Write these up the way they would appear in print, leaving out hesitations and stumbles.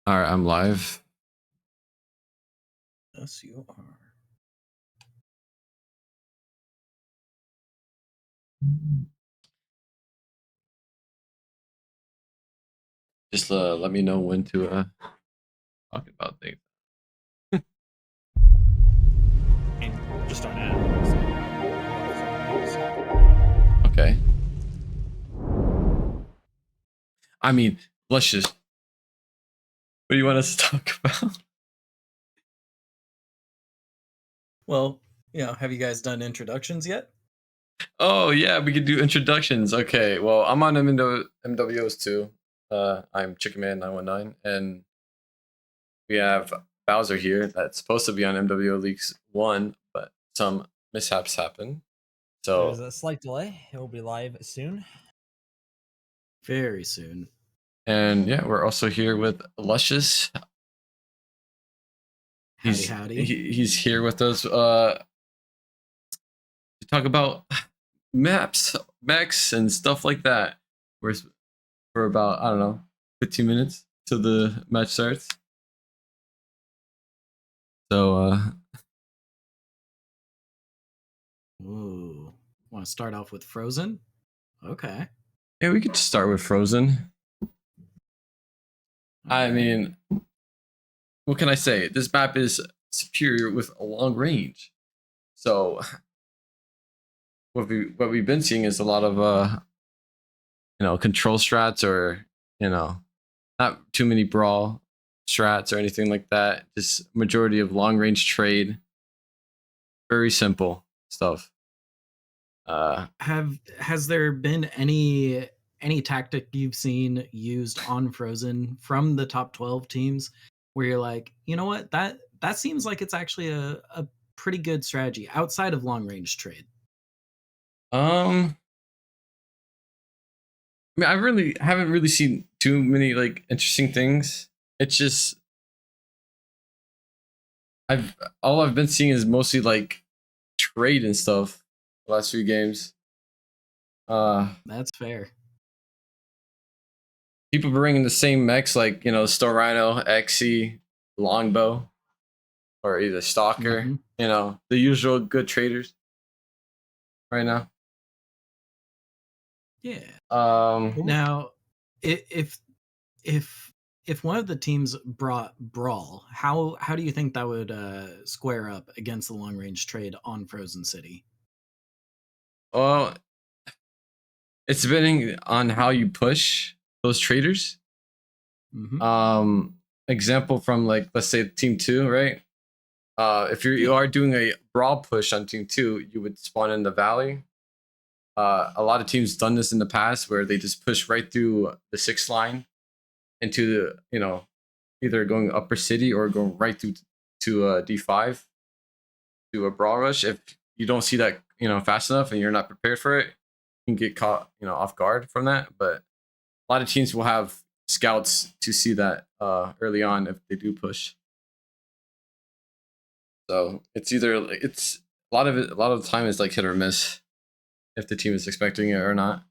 All right, I'm live. Yes, you are. Just let me know when to talk about things. And just on that. Okay. I mean, let's just. What do you want us to talk about? Well, have you guys done introductions yet? Oh yeah, we could do introductions. Okay, well I'm on MWOs too. I'm Chicken Man 919, and we have Bowser here. That's supposed to be on MWO Leagues 1, but some mishaps happen. So There's a slight delay. It will be live soon. Very soon. and yeah, we're also here with Luscious. Howdy. He's here with us to talk about maps, mechs, and stuff like that. We're for about, I don't know, 15 minutes till the match starts. So Ooh. Want to start off with Frozen? Okay. yeah, we could start with Frozen. I mean, what can I say? This map is superior with a long range. So what we've been seeing is a lot of control strats, or not too many brawl strats or anything like that. Just majority of long range trade. Very simple stuff. Has there been any tactic you've seen used on Frozen from the top 12 teams where you're like, you know what, that seems like it's actually a pretty good strategy outside of long range trade? I mean, I really haven't really seen too many like interesting things. It's just all I've been seeing is mostly like trade and stuff the last few games. That's fair. People bringing the same mechs like Star Rhino, XC, Longbow, or either Stalker. Mm-hmm. The usual good traders right now. Yeah. Now, if one of the teams brought Brawl, how do you think that would square up against the long range trade on Frozen City? Well, it's depending on how you push those traders. Mm-hmm. Example from, like, let's say Team 2, right? If you are doing a brawl push on Team 2, you would spawn in the valley. A lot of teams done this in the past where they just push right through the 6th line into the, either going upper city or going right through to D5 to a brawl rush. If you don't see that fast enough and you're not prepared for it, you can get caught off guard from that. But a lot of teams will have scouts to see that early on if they do push. So it's either a lot of the time is like hit or miss if the team is expecting it or not.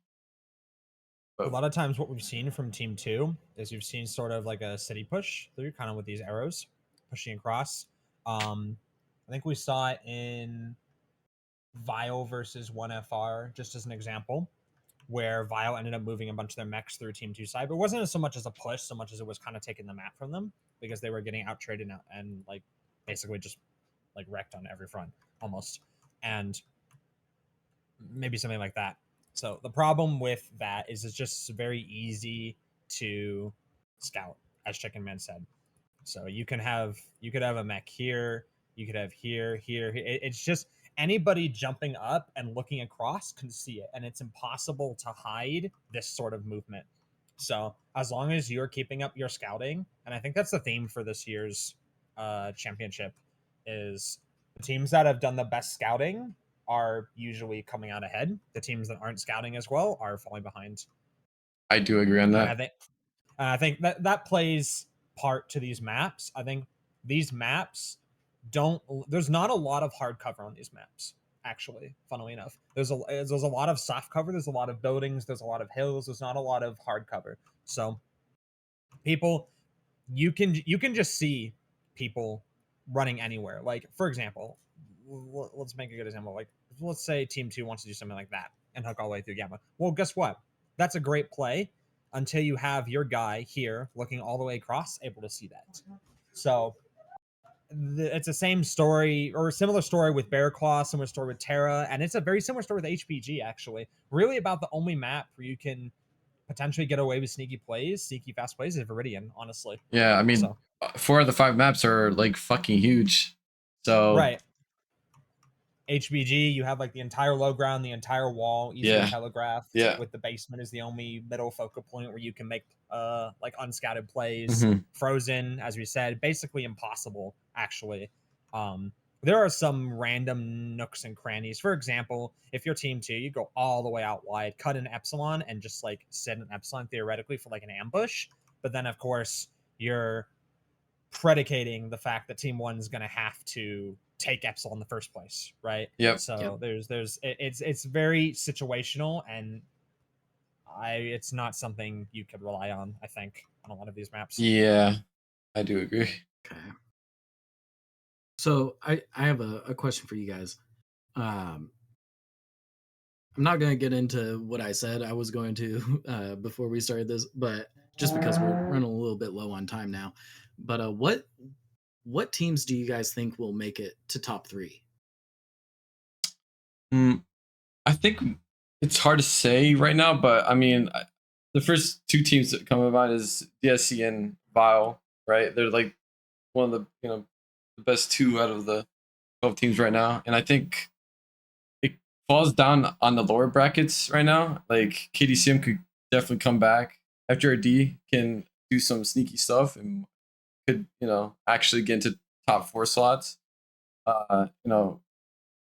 But a lot of times what we've seen from Team 2 is you've seen sort of like a city push through, kind of with these arrows pushing across. I think we saw it in Vile versus 1FR, just as an example, where Vile ended up moving a bunch of their mechs through Team 2 side, but it wasn't so much as a push, so much as it was kind of taking the map from them because they were getting out traded and like basically just like wrecked on every front almost, and maybe something like that. So the problem with that is it's just very easy to scout, as Chicken Man said. So you could have a mech here, you could have here. It's just anybody jumping up and looking across can see it, and it's impossible to hide this sort of movement. So as long as you're keeping up your scouting, and I think that's the theme for this year's championship, is the teams that have done the best scouting are usually coming out ahead. The teams that aren't scouting as well are falling behind. I do agree on that. And I think that plays part to these maps. I think these maps there's not a lot of hard cover on these maps, actually, funnily enough. There's a lot of soft cover, there's a lot of buildings, there's a lot of hills, there's not a lot of hard cover. So people you can just see people running anywhere. Like, for example, let's make a good example. Like, let's say Team 2 wants to do something like that and hook all the way through Gamma. Well, guess what? That's a great play until you have your guy here looking all the way across, able to see that. So it's the same story or a similar story with Bear Claw, similar story with Terra, and it's a very similar story with HPG, actually. Really about the only map where you can potentially get away with sneaky fast plays is Viridian, honestly. Yeah, I mean, So, 4 of the 5 maps are like fucking huge. So right. HBG, you have like the entire low ground, the entire wall, easily telegraphed. Yeah. With the basement is the only middle focal point where you can make like unscouted plays. Mhm. Frozen, as we said, basically impossible, actually. There are some random nooks and crannies. For example, if you're Team 2, you go all the way out wide, cut an Epsilon, and just like set an Epsilon theoretically for like an ambush. But then, of course, you're predicating the fact that Team 1 is going to have to take Epsilon in the first place, right? Yep. So it's very situational, and it's not something you could rely on, I think, on a lot of these maps. Yeah, I do agree. Okay. So I have a question for you guys. I'm not going to get into what I said I was going to before we started this, but just because we're running a little bit low on time now. But what teams do you guys think will make it to top 3? I think it's hard to say right now, but I mean, the first 2 teams that come to mind is DSC and Vile, right? They're like one of the the best 2 out of the 12 teams right now, and I think it falls down on the lower brackets right now. Like KDCM could definitely come back. FJRD can do some sneaky stuff and could actually get into top 4 slots. 10th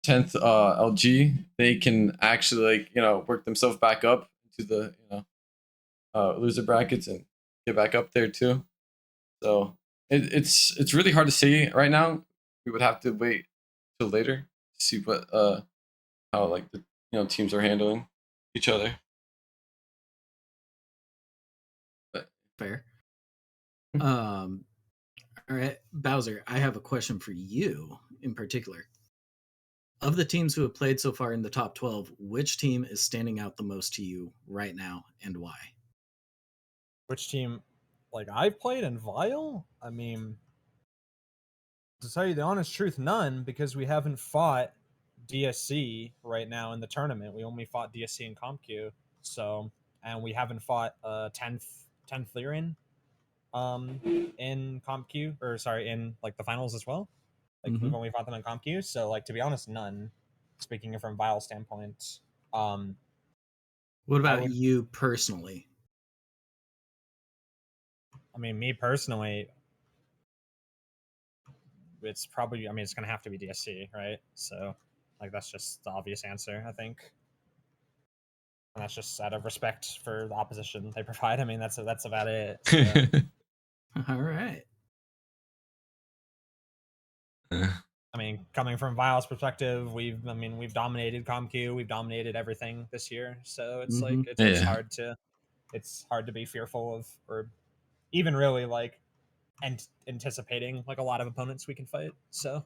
LG, they can actually work themselves back up to the loser brackets and get back up there too. So it's really hard to say right now. We would have to wait till later to see what how like the teams are handling each other. But Fair. All right, Bowser, I have a question for you in particular. Of the teams who have played so far in the top 12, which team is standing out the most to you right now and why? Which team, like I've played in Vile? I mean, to tell you the honest truth, none, because we haven't fought DSC right now in the tournament. We only fought DSC and CompQ. So, and we haven't fought 10th Lyran in CompQ, or sorry, in like the finals as well. Like we've only fought them in CompQ. So like, to be honest, none. Speaking from Vile standpoint. What about you personally? I mean, me personally, it's probably, I mean, it's going to have to be DSC, right? So like, that's just the obvious answer, I think. And that's just out of respect for the opposition they provide. I mean, that's about it. So. All right. I mean, coming from Vile's perspective, we've dominated CompQ, we've dominated everything this year. So it's like it's hard to be fearful of, or even really like anticipating like a lot of opponents we can fight. So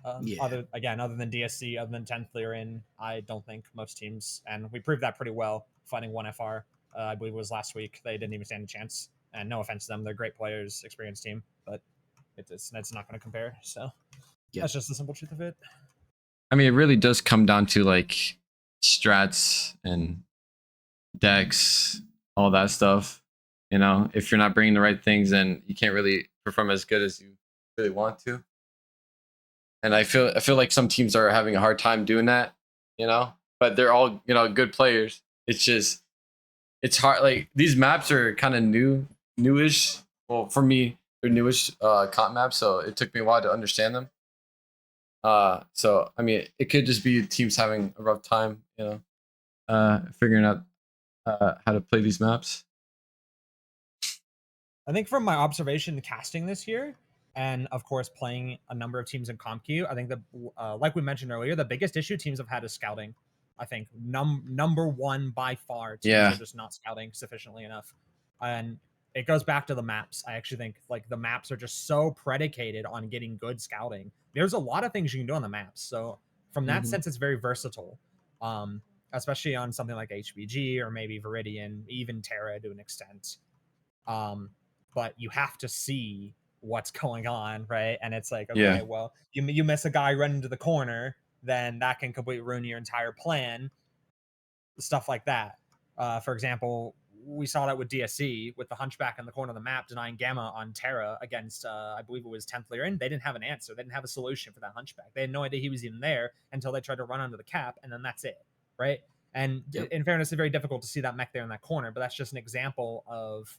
other than DSC, other than 10th Lyran, I don't think most teams, and we proved that pretty well fighting 1FR. I believe it was last week. They didn't even stand a chance. And no offense to them, they're great players, experienced team, but it's not going to compare. So that's just the simple truth of it. I mean, it really does come down to like strats and decks, all that stuff. If you're not bringing the right things, then you can't really perform as good as you really want to. And I feel like some teams are having a hard time doing that, but they're all, good players. It's just, it's hard. Like these maps are kind of newish. Well, for me, they're newish comp maps. So it took me a while to understand them. So, I mean, it could just be teams having a rough time, figuring out how to play these maps. I think from my observation casting this year, and of course playing a number of teams in CompQ, I think that like we mentioned earlier, the biggest issue teams have had is scouting. I think number one by far, teams are just not scouting sufficiently enough. And it goes back to the maps. I actually think like the maps are just so predicated on getting good scouting. There's a lot of things you can do on the maps. So from that sense, it's very versatile. Especially on something like HBG or maybe Viridian, even Terra to an extent. But you have to see what's going on, right? And it's like, okay, well, you miss a guy running to the corner, then that can completely ruin your entire plan. Stuff like that. For example, we saw that with DSC with the hunchback in the corner of the map denying Gamma on Terra against I believe it was 10th Lyran. They didn't have an answer. They didn't have a solution for that hunchback. They had no idea he was even there until they tried to run onto the cap, and then that's it, right? And in fairness, it's very difficult to see that mech there in that corner, but that's just an example of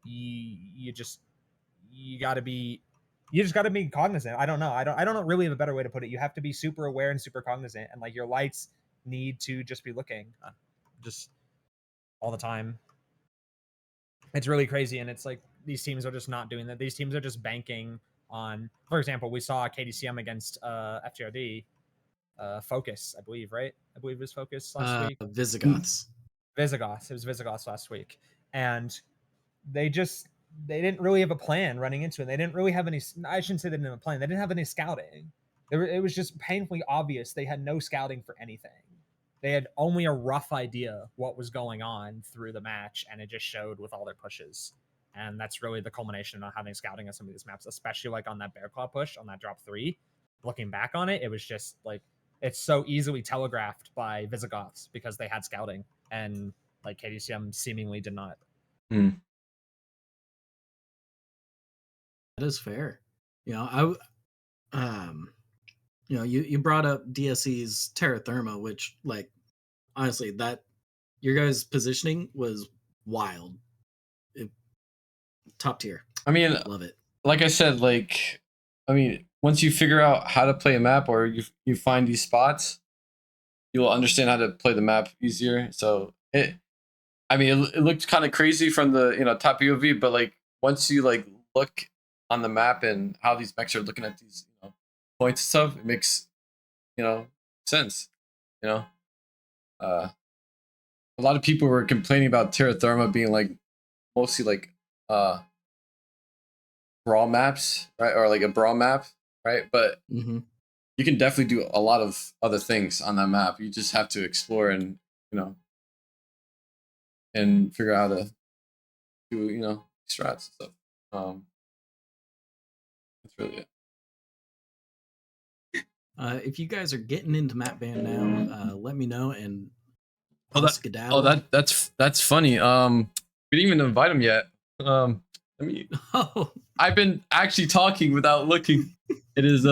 you just got to be cognizant. I don't know. I don't really have a better way to put it. You have to be super aware and super cognizant, and like your lights need to just be looking just all the time. It's really crazy, and it's like these teams are just not doing that. These teams are just banking on, for example, we saw KDCM against FJRD Focus, I believe, right? I believe it was Focus last week. Visigoths. It was Visigoths last week. And they didn't really have a plan running into it. They didn't really have any, I shouldn't say they didn't have a plan. They didn't have any scouting. It was just painfully obvious they had no scouting for anything. They had only a rough idea what was going on through the match, and it just showed with all their pushes. And that's really the culmination of not having scouting on some of these maps, especially like on that Bear Claw push on that drop 3. Looking back on it, it was just like, it's so easily telegraphed by Visigoths because they had scouting, and like KDCM seemingly did not. That is fair. You know, you brought up DSE's Terra Therma, which, like, honestly, that your guys' positioning was wild. Top tier. I mean, love it. Like I said, like, I mean, once you figure out how to play a map, or you find these spots, you will understand how to play the map easier. So it looked kind of crazy from the top POV, but like once you like look on the map and how these mechs are looking at these points and stuff, it makes sense. A lot of people were complaining about Terra Therma being like mostly like brawl maps, right? Or like a brawl map, right? But you can definitely do a lot of other things on that map. You just have to explore and and figure out how to do strats and stuff. That's really it. If you guys are getting into map band now, let me know and that's funny. We didn't even invite him yet. I've been actually talking without looking. It is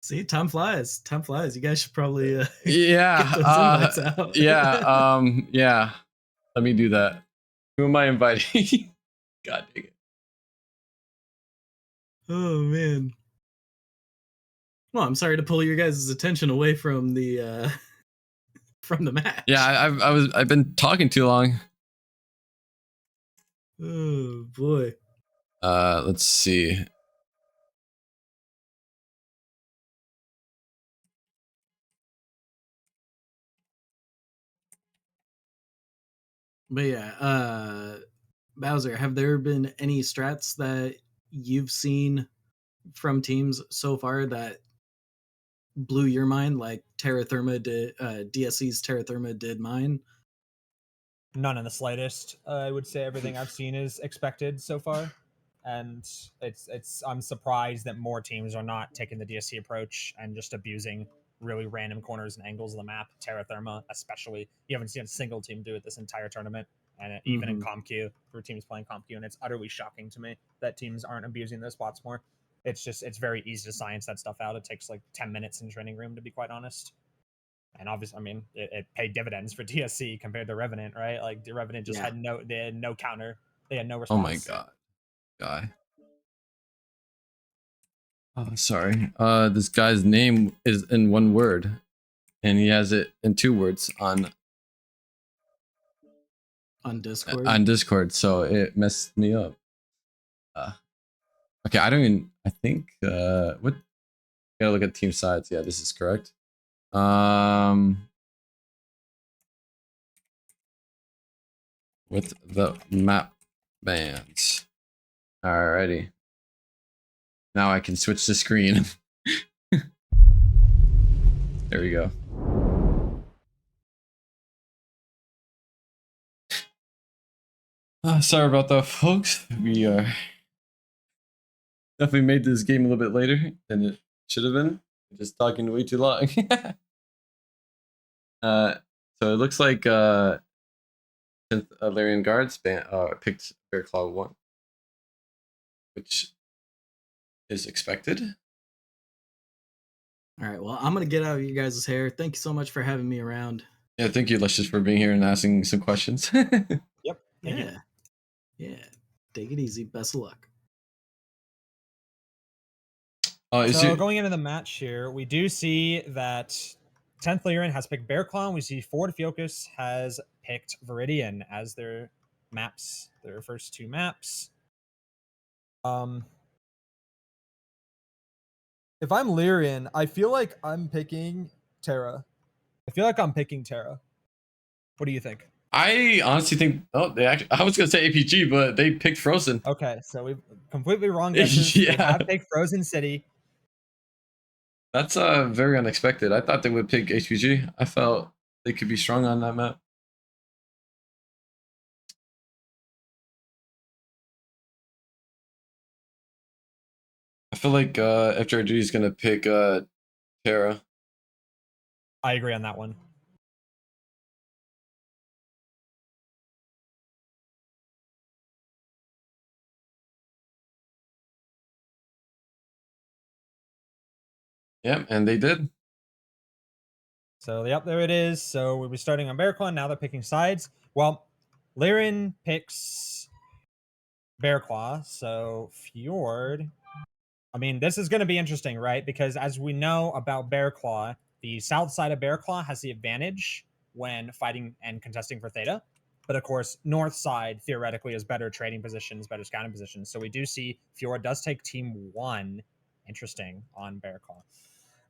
See, time flies. Time flies. You guys should probably get those invites out. Yeah. Let me do that. Who am I inviting? God dang it. Oh man. Well, I'm sorry to pull your guys' attention away from the match. Yeah, I've been talking too long. Oh boy. Let's see. But yeah, Bowser, have there been any strats that you've seen from teams so far that blew your mind, like Terra Therma did, DSC's Terra Therma did mine? None in the slightest. I would say everything I've seen is expected so far, and I'm surprised that more teams are not taking the DSC approach and just abusing really random corners and angles of the map. Terra Therma, especially, you haven't seen a single team do it this entire tournament, and even in CompQ, for teams playing CompQ, and it's utterly shocking to me that teams aren't abusing those spots more. It's very easy to science that stuff out. It takes like 10 minutes in training room, to be quite honest. And obviously, I mean, it paid dividends for DSC compared to Revenant, right? Like the Revenant just had no counter. They had no response. Oh my god, guy. Oh, sorry. This guy's name is in one word, and he has it in 2 words on Discord. On Discord, so it messed me up. Okay, I think what? Gotta look at team sides. Yeah, this is correct. With the map Bands. Alrighty. Now I can switch the screen. There we go. Sorry about that, folks. We definitely made this game a little bit later than it should have been. Just talking way too long. So it looks like 10th Lyran Guards picked Bear Claw 1, which is expected. All right, well, I'm going to get out of you guys' hair. Thank you so much for having me around. Yeah, thank you, Luscious, for being here and asking some questions. Yep. Thank you. Yeah. Take it easy. Best of luck. So going into the match here, we do see that 10th Lyran has picked Bear Claw. We see Ford Focus has picked Viridian as their maps, their first two maps. If I'm Lyran, I feel like I'm picking Terra. What do you think? I honestly think I was gonna say APG, but they picked Frozen. Okay, so we've completely wrong guesses. Yeah. They have picked Frozen City. That's very unexpected. I thought they would pick HPG. I felt they could be strong on that map. I feel like FJRD is gonna pick Terra. I agree on that one. Yeah, and they did. So, yep, there it is. So we'll be starting on Bear Claw. Now they're picking sides. Well, Lyran picks Bear Claw. So Fjord. I mean, this is going to be interesting, right? Because as we know about Bear Claw, the south side of Bear Claw has the advantage when fighting and contesting for Theta. But of course, north side theoretically is better trading positions, better scouting positions. So we do see Fjord does take team 1. Interesting on Bear Claw.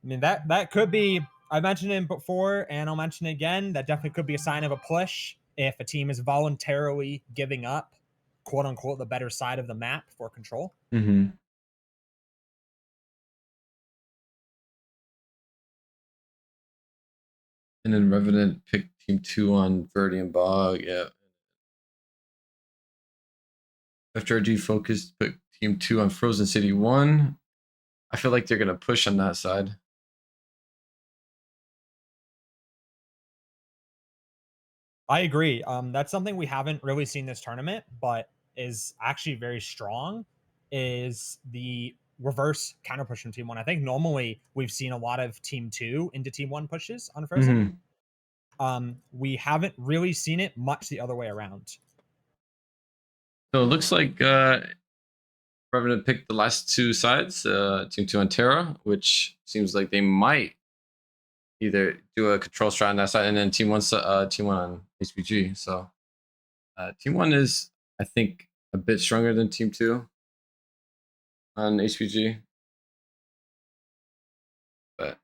I mean, that could be, I mentioned it before and I'll mention it again, that definitely could be a sign of a push if a team is voluntarily giving up, quote unquote, the better side of the map for control. Mm-hmm. And then Revenant picked team 2 on Verde and Bog. Yeah. FJRD focused picked team 2 on Frozen City 1. I feel like they're gonna push on that side. I agree. That's something we haven't really seen this tournament, but is actually very strong, is the reverse counter push from team 1. I think normally we've seen a lot of team 2 into team 1 pushes on Frozen. Mm-hmm. We haven't really seen it much the other way around. So it looks like Revenant picked the last two sides, team 2 on Terra, which seems like they might either do a control strat on that side, and then team 1 on HPG. So team 1 is, I think, a bit stronger than team 2 on HPG. But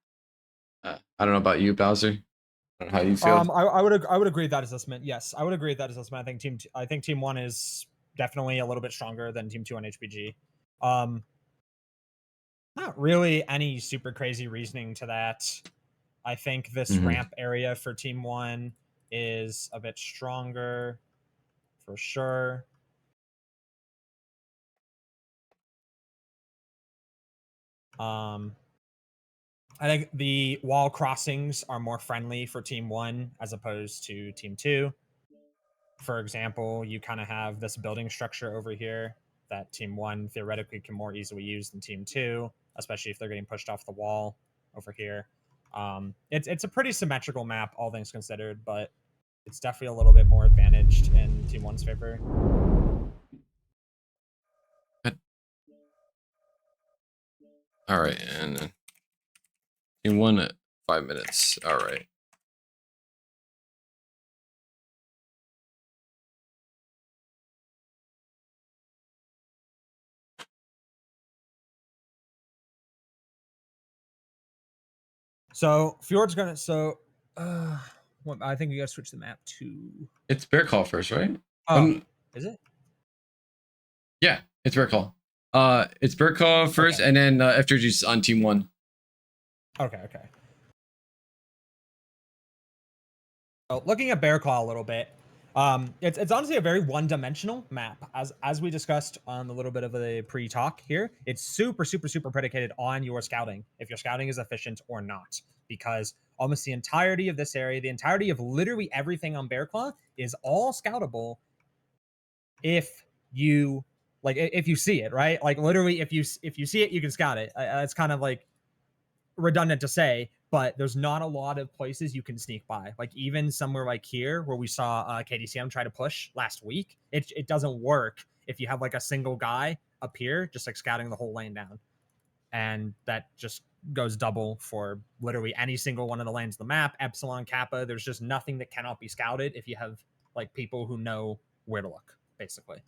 I don't know about you, Bowser. I don't know how you feel. I would agree with that assessment. Yes, I would agree with that assessment. I think team 1 is definitely a little bit stronger than team 2 on HPG. Not really any super crazy reasoning to that. I think this ramp area for team 1 is a bit stronger for sure. I think the wall crossings are more friendly for team 1 as opposed to team 2. For example, you kind of have this building structure over here that team 1 theoretically can more easily use than team 2, especially if they're getting pushed off the wall over here. It's a pretty symmetrical map, all things considered, but it's definitely a little bit more advantaged in team 1's favor. All right, and then team 1 at 5 minutes. All right. So Fjord's gonna I think you gotta switch the map to. It's Bear Call first, right? Oh, is it? Yeah, it's bear call. It's bear call first, Okay. and then FJRD's on team 1. Okay. So looking at Bear Claw a little bit, it's honestly a very one-dimensional map, as we discussed on a little bit of a pre-talk here. It's super predicated on your scouting, if your scouting is efficient or not, because almost the entirety of this area, the entirety of literally everything on Bear Claw is all scoutable if you if you see it, right? Like literally, if you see it, you can scout it. It's kind of like redundant to say, but there's not a lot of places you can sneak by. Like even somewhere like here where we saw KDCM try to push last week, it doesn't work if you have like a single guy up here just like scouting the whole lane down. And that just goes double for literally any single one of the lanes of the map. Epsilon, Kappa, there's just nothing that cannot be scouted if you have like people who know where to look, basically.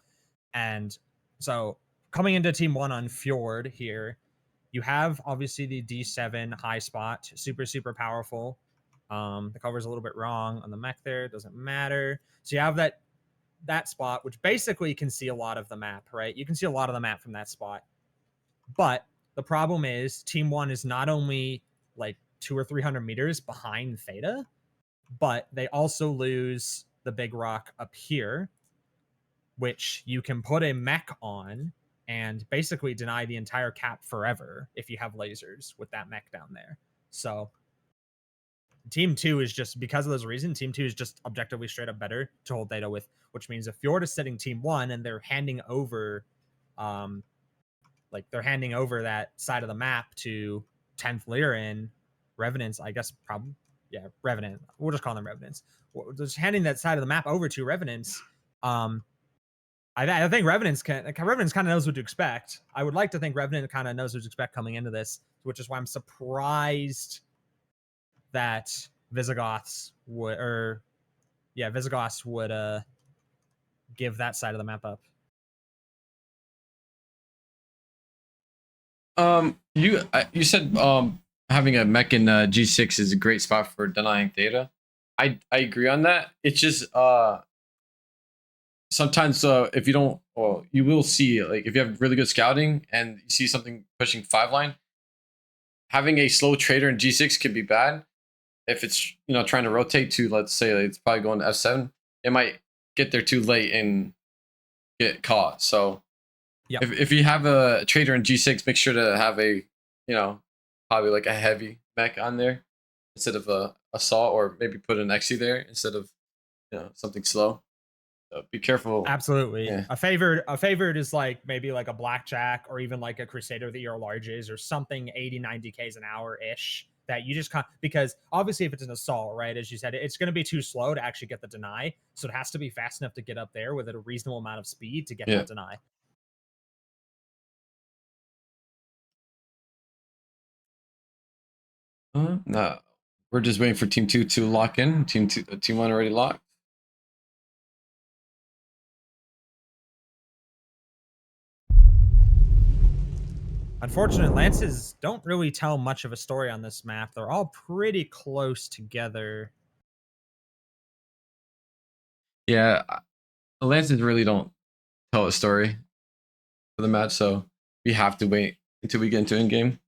And so coming into team 1 on Fjord here, you have obviously the D7 high spot, super powerful. The cover's a little bit wrong on the mech there, doesn't matter. So you have that spot, which basically can see a lot of the map, right? You can see a lot of the map from that spot. But the problem is team 1 is not only like 200 or 300 meters behind Theta, but they also lose the big rock up here, which you can put a mech on and basically deny the entire cap forever if you have lasers with that mech down there. So team 2 is just, because of those reasons, team 2 is just objectively straight up better to hold data with, which means if Fjord is sitting team 1 and they're handing over they're handing over that side of the map to 10th Lyran, Revenants, I guess probably, yeah, Revenant. We'll just call them Revenants. Just handing that side of the map over to Revenants. I think Revenants kind of knows what to expect. I would like to think Revenant kind of knows what to expect coming into this, which is why I'm surprised that Visigoths would give that side of the map up. You said having a mech in G6 is a great spot for denying Theta. I agree on that. It's just sometimes if you don't, well, you will see, like if you have really good scouting and you see something pushing 5 line, having a slow trader in G6 could be bad. If it's trying to rotate to, let's say it's probably going to F7, it might get there too late and get caught. So Yep. if you have a trader in G6, make sure to have a probably like a heavy mech on there instead of a assault, or maybe put an XC there instead of something slow. So be careful. Absolutely. Yeah. A favored is like maybe like a blackjack or even like a Crusader that your large is, or something 80-90 Ks an hour ish, that you just can't, because obviously if it's an assault, right, as you said, it's going to be too slow to actually get the deny, so it has to be fast enough to get up there with a reasonable amount of speed to get that deny. No, we're just waiting for team 2 to lock in. Team 1 already locked. Unfortunately, lances don't really tell much of a story on this map. They're all pretty close together. Yeah, the lances really don't tell a story for the match, so we have to wait until we get into in game.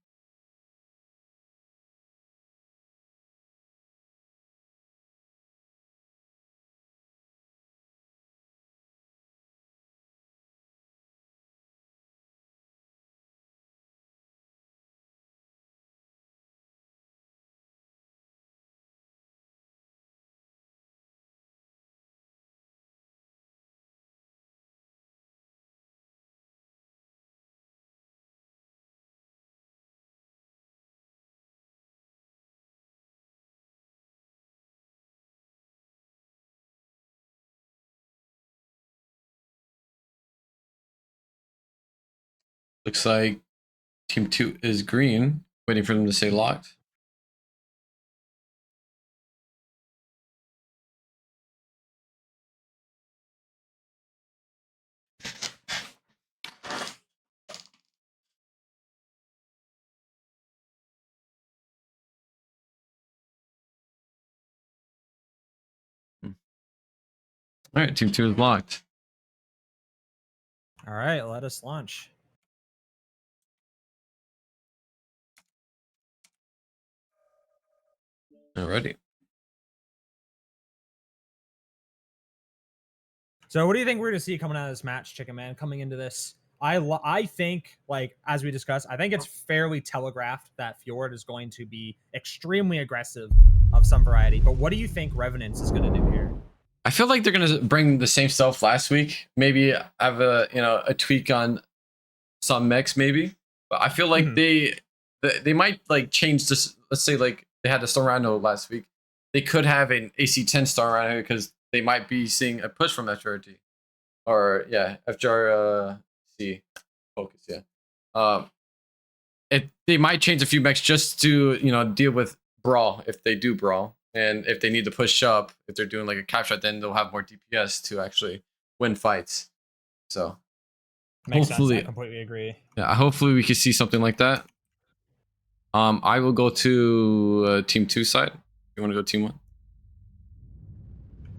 Looks like team 2 is green, waiting for them to say locked. All right, team 2 is locked. All right, let us launch. Alrighty. So what do you think we're going to see coming out of this match, Chicken Man, coming into this? I think, like, as we discussed, I think it's fairly telegraphed that Fjord is going to be extremely aggressive of some variety. But what do you think Revenants is going to do here? I feel like they're gonna bring the same stuff last week. Maybe have a tweak on some mechs, maybe. But I feel like they might like change this. Let's say like they had the Storm Rhino last week. They could have an AC-10 Storm Rhino because they might be seeing a push from FJRD. Or yeah, FJRC focus, yeah. They might change a few mechs just to deal with brawl if they do brawl. And if they need to push up, if they're doing like a cap shot, then they'll have more DPS to actually win fights. So Makes hopefully, sense. I completely agree. Yeah, hopefully we can see something like that. I will go to team 2 side. You want to go team 1?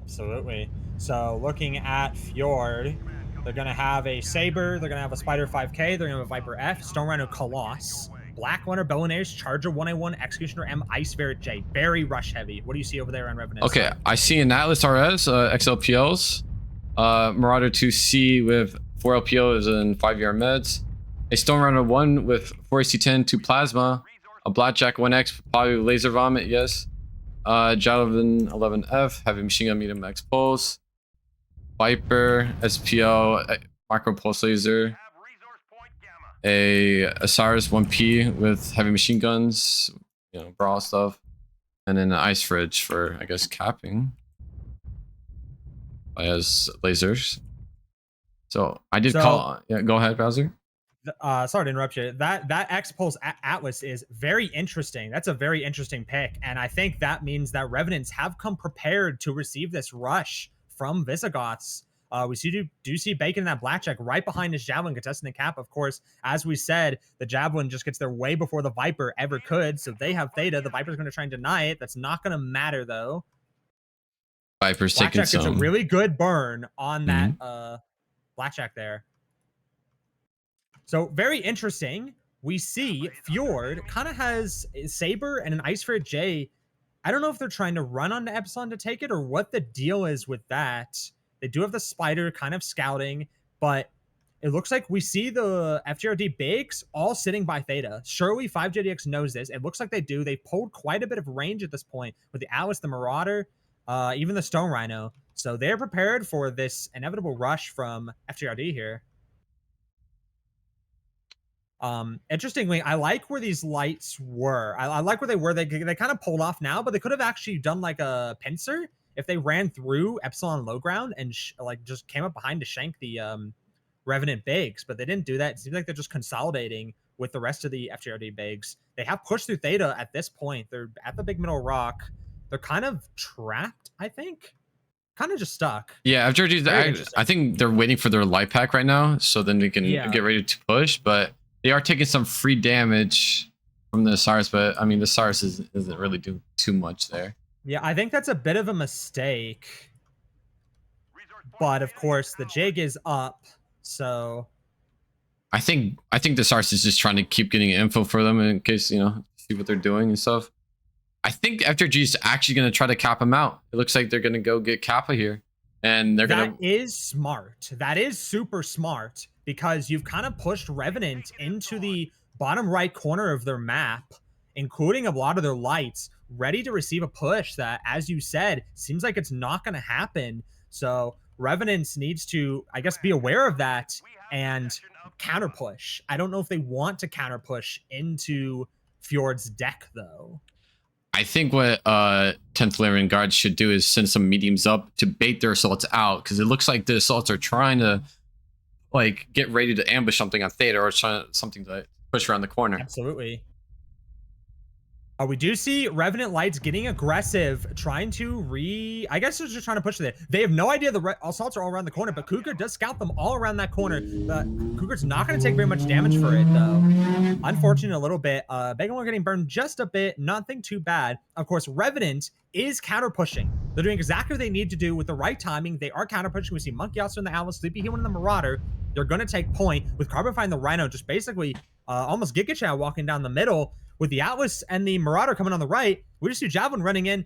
Absolutely. So looking at Fjord, they're going to have a Saber, they're going to have a Spider 5K, they're going to have a Viper F, Stone Rhino Colossus, Black Runner, Billionaires, Charger 1A1, Executioner M, Ice Ferret J. Very rush heavy. What do you see over there on Revenant? Okay, I see an Atlas RS, XLPLs, Marauder 2C with 4 LPOs and 5 ER meds, a Stone Runner 1 with 4 AC-10, 2 Plasma, a Blackjack 1X, probably Laser Vomit, yes, Javelin 11F, Heavy Machine Gun Medium X Pulse, Viper, SPL, Micro Pulse Laser, a Osiris 1P with heavy machine guns, brawl stuff, and then an ice fridge for, I guess, capping. As lasers. So I did call. Yeah, go ahead, Bowser. Sorry to interrupt you. That X Pulse Atlas is very interesting. That's a very interesting pick, and I think that means that Revenants have come prepared to receive this rush from Visigoths. We do see Bacon in that Blackjack right behind his Javelin contesting the cap. Of course, as we said, the Javelin just gets there way before the Viper ever could. So they have Theta. The Viper's going to try and deny it. That's not going to matter, though. Viper's taking some. Blackjack gets a really good burn on that Blackjack there. So very interesting. We see Fjord kind of has a Saber and an Ice Ferret J. I don't know if they're trying to run onto Epsilon to take it or what the deal is with that. They do have the Spider kind of scouting, but it looks like we see the FJRD bigs all sitting by Theta. Surely 5JDX knows this. It looks like they do. They pulled quite a bit of range at this point with the Atlas, the Marauder, even the Stone Rhino. So they're prepared for this inevitable rush from FJRD here. Interestingly, I like where these lights were. I like where they were. They kind of pulled off now, but they could have actually done like a pincer if they ran through Epsilon low ground and like just came up behind to shank the Revenant bigs, but they didn't do that. It seems like they're just consolidating with the rest of the FJRD bigs. They have pushed through Theta at this point. They're at the big middle rock. They're kind of trapped, I think. Kind of just stuck. Yeah, FJRD, I think they're waiting for their light pack right now, so then they can get ready to push, but they are taking some free damage from the Osiris, but I mean, the Osiris isn't really doing too much there. Yeah, I think that's a bit of a mistake. But of course, the jig is up, so I think the Osiris is just trying to keep getting info for them in case, see what they're doing and stuff. I think FJRD is actually going to try to cap him out. It looks like they're going to go get Kappa here. And they're going to... That is smart. That is super smart because you've kind of pushed Revenant into the bottom right corner of their map, including a lot of their lights, ready to receive a push that, as you said, seems like it's not going to happen. So Revenants needs to, I guess, be aware of that and counter push. I don't know if they want to counter push into Fjord's deck, though. I think what 10th Lyran guards should do is send some mediums up to bait their assaults out, because it looks like the assaults are trying to like get ready to ambush something on Theta or something to push around the corner. Absolutely. We do see Revenant lights getting aggressive, trying to I guess they're just trying to push it. They have no idea the assaults are all around the corner, but Cougar does scout them all around that corner. Cougar's not going to take very much damage for it, though. Unfortunate a little bit. Bangalore getting burned just a bit. Nothing too bad. Of course, Revenant is counter pushing. They're doing exactly what they need to do with the right timing. They are counter pushing. We see Monkey also in the Atlas, Sleepy Human in the Marauder. They're going to take point with Carbon finding the Rhino just basically almost Giga Chad walking down the middle with the Atlas and the Marauder coming on the right. We just see Javelin running in.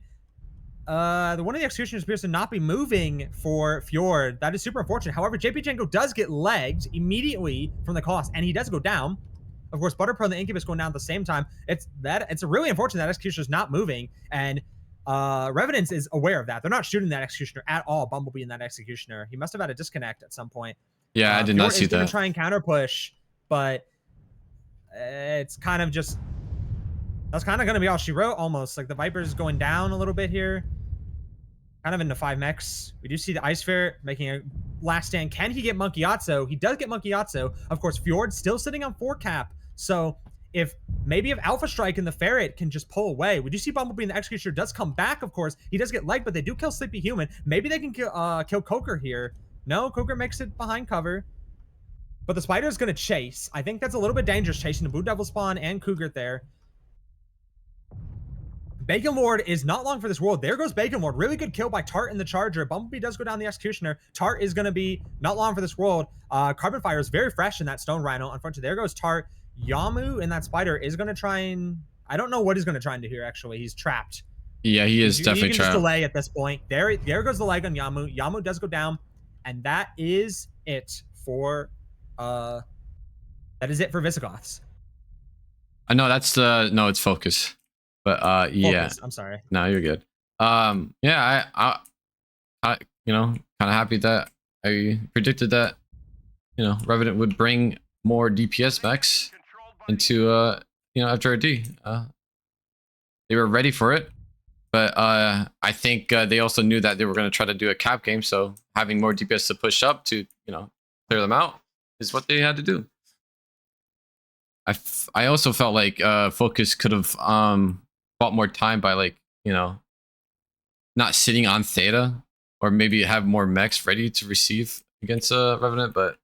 One of the Executioners appears to not be moving for Fjord. That is super unfortunate. However, JP Django does get legged immediately from the cost, and he does go down. Of course, Butterpro and the Incubus going down at the same time. It's really unfortunate that Executioner's not moving, and Revenants is aware of that. They're not shooting that Executioner at all. Bumblebee and that Executioner. He must have had a disconnect at some point. Yeah, I did not see that. Going to try and counter push, but it's kind of just. That's kind of going to be all she wrote, almost. Like, the Viper's going down a little bit here. Kind of into 5 mechs. We do see the Ice Ferret making a last stand. Can he get Monkey Yatso? He does get Monkey Yatso. Of course, Fjord still sitting on 4 cap. So, if Alpha Strike and the Ferret can just pull away. We do see Bumblebee and the Executioner does come back, of course. He does get legged, but they do kill Sleepy Human. Maybe they can kill Coker here. No, Coker makes it behind cover. But the Spider is going to chase. I think that's a little bit dangerous, chasing the Blue Devil spawn and Cougar there. Bacon Lord is not long for this world. There goes Bacon Lord. Really good kill by Tart in the Charger. Bumblebee does go down the Executioner. Tart is going to be not long for this world. Carbon Fire is very fresh in that Stone Rhino. Unfortunately, there goes Tart. Yamu in that Spider is going to try and... I don't know what he's going to try and do here, actually. He's trapped. Yeah, he is definitely trapped. He can trapped. just delay at this point. There goes the leg on Yamu. Yamu does go down. And that is it for... that is it for Visigoths. No, that's the... No, it's Focus. But yeah, Focus, I'm sorry. No, you're good. Yeah, I you know, kind of happy that I predicted that, you know, Revenant would bring more DPS mechs into you know, FJRD. They were ready for it, but I think they also knew that they were going to try to do a cap game, so having more DPS to push up to, you know, clear them out is what they had to do. I also felt like Focus could have bought more time by, like, you know, not sitting on Theta, or maybe have more mechs ready to receive against Revenant, but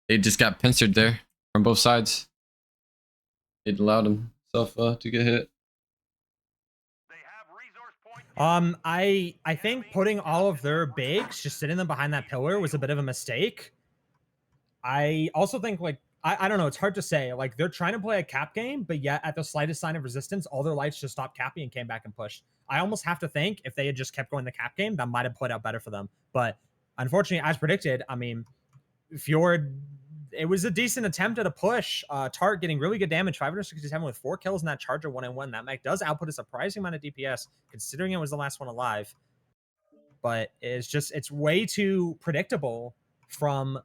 they just got pincered there from both sides. It allowed himself to get hit. I think putting all of their bigs, just sitting them behind that pillar, was a bit of a mistake. I also think, like, I don't know, it's hard to say. Like, they're trying to play a cap game, but yet at the slightest sign of resistance, all their lights just stopped capping and came back and pushed. I almost have to think if they had just kept going the cap game, that might have played out better for them. But unfortunately, as predicted, I mean, Fjord, it was a decent attempt at a push. Tart getting really good damage, 567 with 4 kills in that Charger 1-1. That mech does output a surprising amount of DPS, considering it was the last one alive. But it's way too predictable from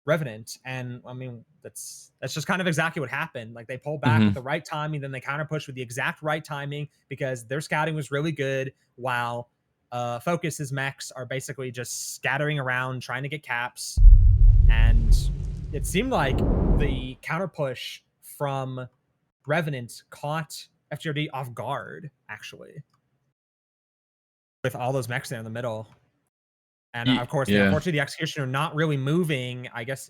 Revenant, and I mean, that's just kind of exactly what happened. Like, they pull back at the right timing, then they counter push with the exact right timing because their scouting was really good, while Focus's mechs are basically just scattering around trying to get caps. And it seemed like the counter push from Revenant caught FJRD off guard, actually, with all those mechs there in the middle. And of course, unfortunately, the Executioner not really moving. I guess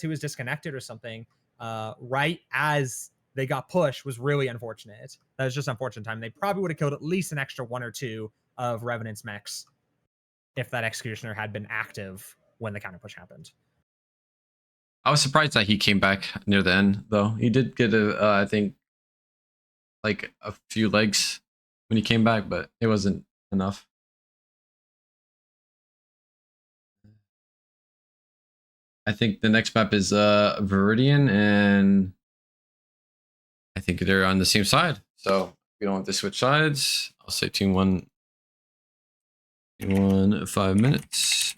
he was disconnected or something. Right as they got pushed was really unfortunate. That was just unfortunate time. They probably would have killed at least an extra 1 or 2 of Revenant's mechs if that Executioner had been active when the counter push happened. I was surprised that he came back near the end, though. He did get I think, like, a few legs when he came back, but it wasn't enough. I think the next map is Viridian, and I think they're on the same side. So we don't have to switch sides. I'll say team 1, 5 minutes.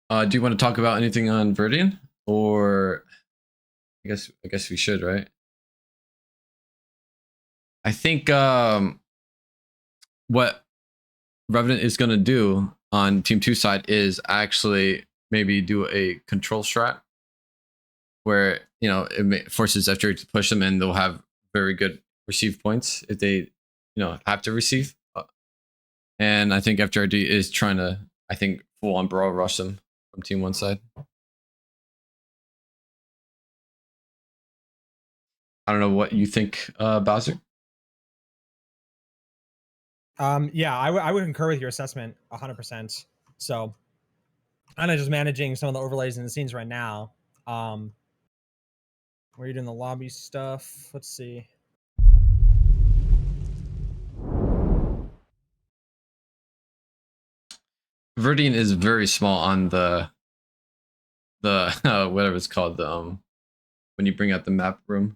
Do you want to talk about anything on Viridian, or I guess we should, right? I think what Revenant is going to do on Team 2 side is actually maybe do a control strat where, you know, it forces FJRD to push them, and they'll have very good receive points if they, you know, have to receive. And I think FJRD is trying to, I think, full on brawl rush them from Team 1 side. I don't know what you think, Bowser. Yeah, I would concur with your assessment 100%. So, kind of just managing some of the overlays in the scenes right now. Where are you doing the lobby stuff? Let's see. Viridian is very small on the whatever it's called, the when you bring out the map room.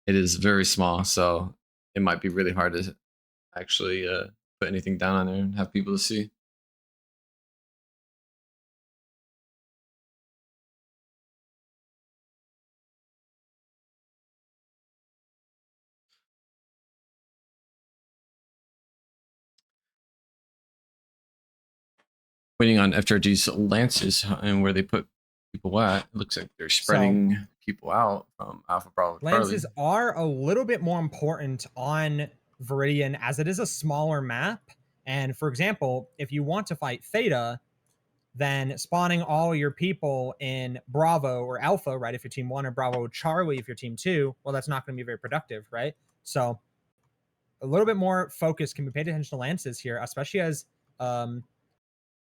It is very small, so it might be really hard to actually put anything down on there and have people to see. Waiting on FJRD's lances and where they put people at. It looks like they're spreading people out from Alpha Bravo. Lances are a little bit more important on Viridian as it is a smaller map. And for example, if you want to fight Theta, then spawning all your people in Bravo or Alpha, right? If you're team 1, or Bravo Charlie if you're team 2, well, that's not going to be very productive, right? So a little bit more focus can be paid attention to lances here, especially as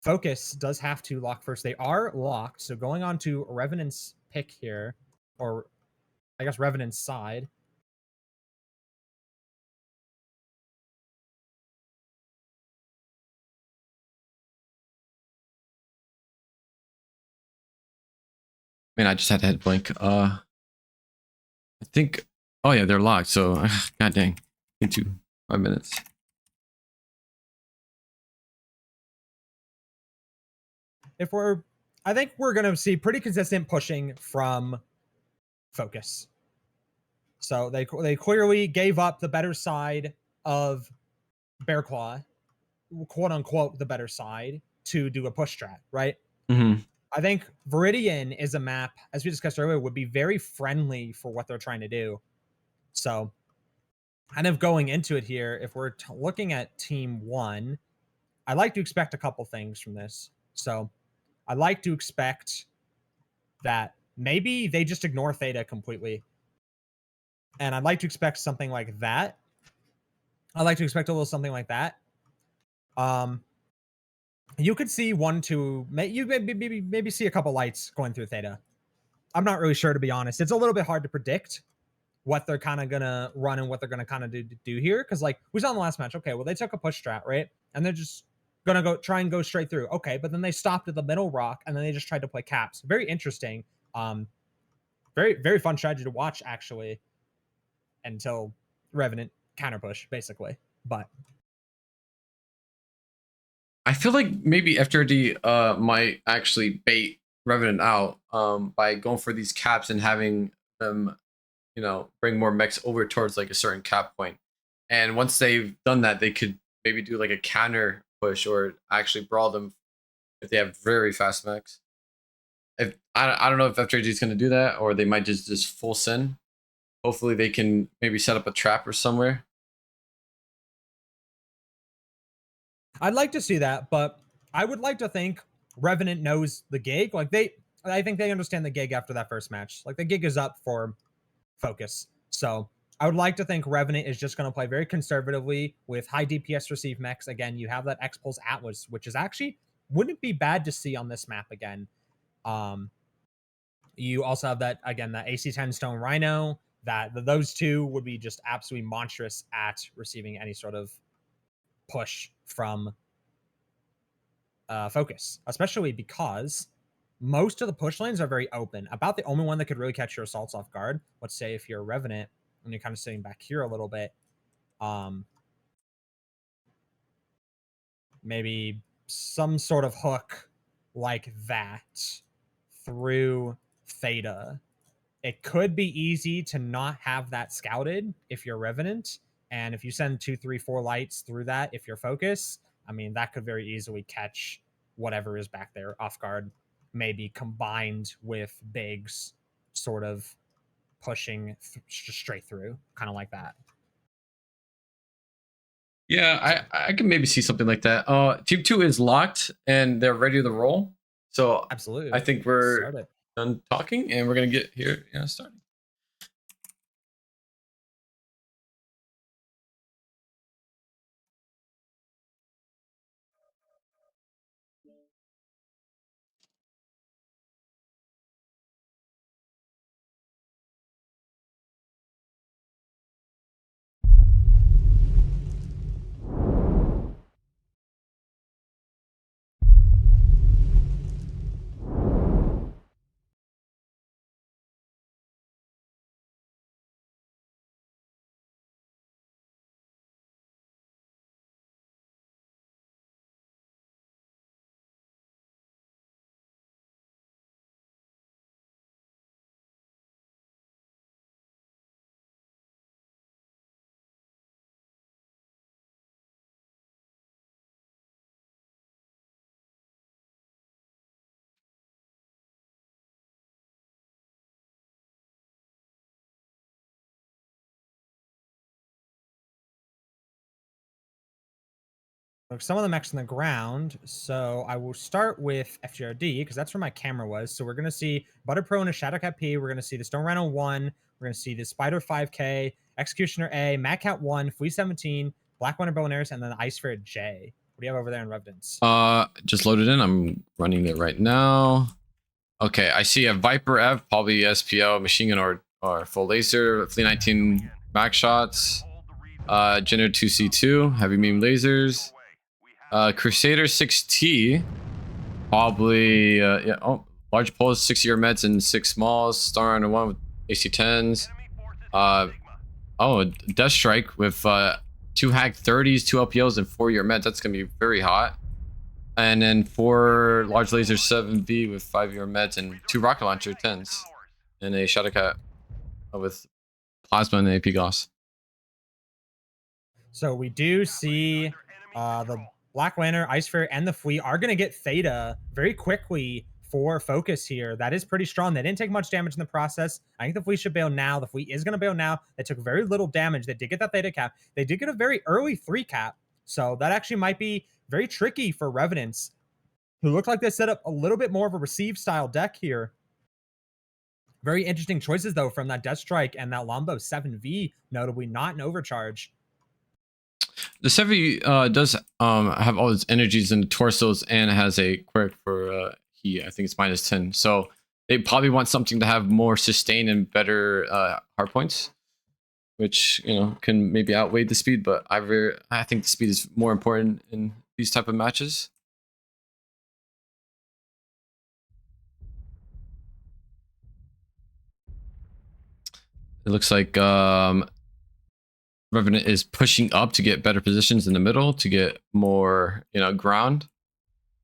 focus does have to lock first. They are locked. So going on to Revenant's pick here, or I guess Revenant's side. Man, I just had to head blank. I think. Oh yeah, they're locked. So, god dang, into 5 minutes. I think we're going to see pretty consistent pushing from focus. So they clearly gave up the better side of Bear Claw, quote unquote, the better side to do a push strat, right? Mm-hmm. I think Viridian is a map, as we discussed earlier, would be very friendly for what they're trying to do. So kind of going into it here, if we're looking at team 1, I like to expect a couple things from this. So I like to expect that maybe they just ignore Theta completely. And I'd like to expect something like that. I'd like to expect a little something like that. You could see 1, 2, you maybe see a couple lights going through Theta. I'm not really sure, to be honest. It's a little bit hard to predict what they're kind of gonna run and what they're gonna kind of do here, because like we saw in the last match, okay, well they took a push strat, right, and they're just gonna try and go straight through, okay, but then they stopped at the middle rock and then they just tried to play caps. Very interesting, very fun strategy to watch actually, until Revenant counter push basically. But I feel like maybe FJRD might actually bait Revenant out by going for these caps and having them, you know, bring more mechs over towards like a certain cap point. And once they've done that, they could maybe do like a counter push or actually brawl them if they have very fast mechs. If I don't know if FJRD is going to do that, or they might just full send. Hopefully they can maybe set up a trap or somewhere. I'd like to see that, but I would like to think Revenant knows the gig. Like I think they understand the gig after that first match. Like the gig is up for focus. So I would like to think Revenant is just going to play very conservatively with high DPS receive mechs. Again, you have that X-Pulse Atlas, which is actually wouldn't be bad to see on this map again. You also have that, again, that AC-10 Stone Rhino. Those two would be just absolutely monstrous at receiving any sort of push from focus, especially because most of the push lanes are very open. About the only one that could really catch your assaults off guard, let's say if you're a Revenant and you're kind of sitting back here a little bit, maybe some sort of hook like that through Theta. It could be easy to not have that scouted if you're Revenant, and if you send 2, 3, 4 lights through that, if you're Focus, I mean, that could very easily catch whatever is back there off guard, maybe combined with Biggs sort of pushing straight through, kind of like that. Yeah, I can maybe see something like that. Team 2 is locked and they're ready to roll. So Absolutely. I think we're done talking and we're gonna get here started. Some of the mechs on the ground. So I will start with FJRD because that's where my camera was. So we're going to see Butter Pro and a Shadowcat P. We're going to see the Stone Rhino 1. We're going to see the Spider 5K, Executioner A, Mad Cat 1, Flea 17, Black Winter Bow and Arrows, and then the Ice Ferret J. What do you have over there in Revenants? Just loaded in. I'm running it right now. Okay, I see a Viper F, probably SPO, machine gun or full laser, Flea 19 max shots, Jenner 2C2, heavy beam lasers, Crusader 6T, probably yeah. Oh, large pulls, 6-year meds and 6 smalls, Star under 1 with AC10s. Oh, Death Strike with 2 hack 30s, 2 LPOs, and 4-year meds. That's gonna be very hot. And then 4 large laser 7V with 5-year meds and 2 rocket launcher 10s, and a Shadowcat with plasma and AP Gauss. So we do see the Black Lantern, Ice Ferret, and the Flea are going to get Theta very quickly for focus here. That is pretty strong. They didn't take much damage in the process. I think the Flea should bail now. The Flea is going to bail now. They took very little damage. They did get that Theta cap. They did get a very early 3 cap. So that actually might be very tricky for Revenants, who look like they set up a little bit more of a receive style deck here. Very interesting choices, though, from that Death Strike and that Lombo 7V, notably not an overcharge. The 7V does have all its energies in the torsos and has a quirk for I think it's -10. So they probably want something to have more sustain and better hard points, which, you know, can maybe outweigh the speed. But I think the speed is more important in these type of matches. It looks like Revenant is pushing up to get better positions in the middle to get more, you know, ground.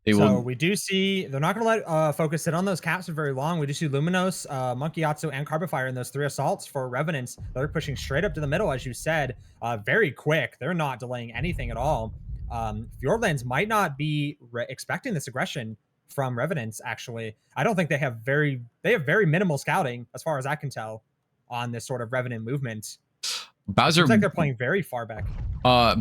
We do see they're not going to let Focus sit on those caps for very long. We do see Luminos, Monkey Yatsu, and Carbon Fire in those 3 assaults for Revenants. They're pushing straight up to the middle, as you said, very quick. They're not delaying anything at all. Fjordlands might not be expecting this aggression from Revenants, actually. I don't think they have very minimal scouting, as far as I can tell, on this sort of Revenant movement. Bowser, looks like they're playing very far back.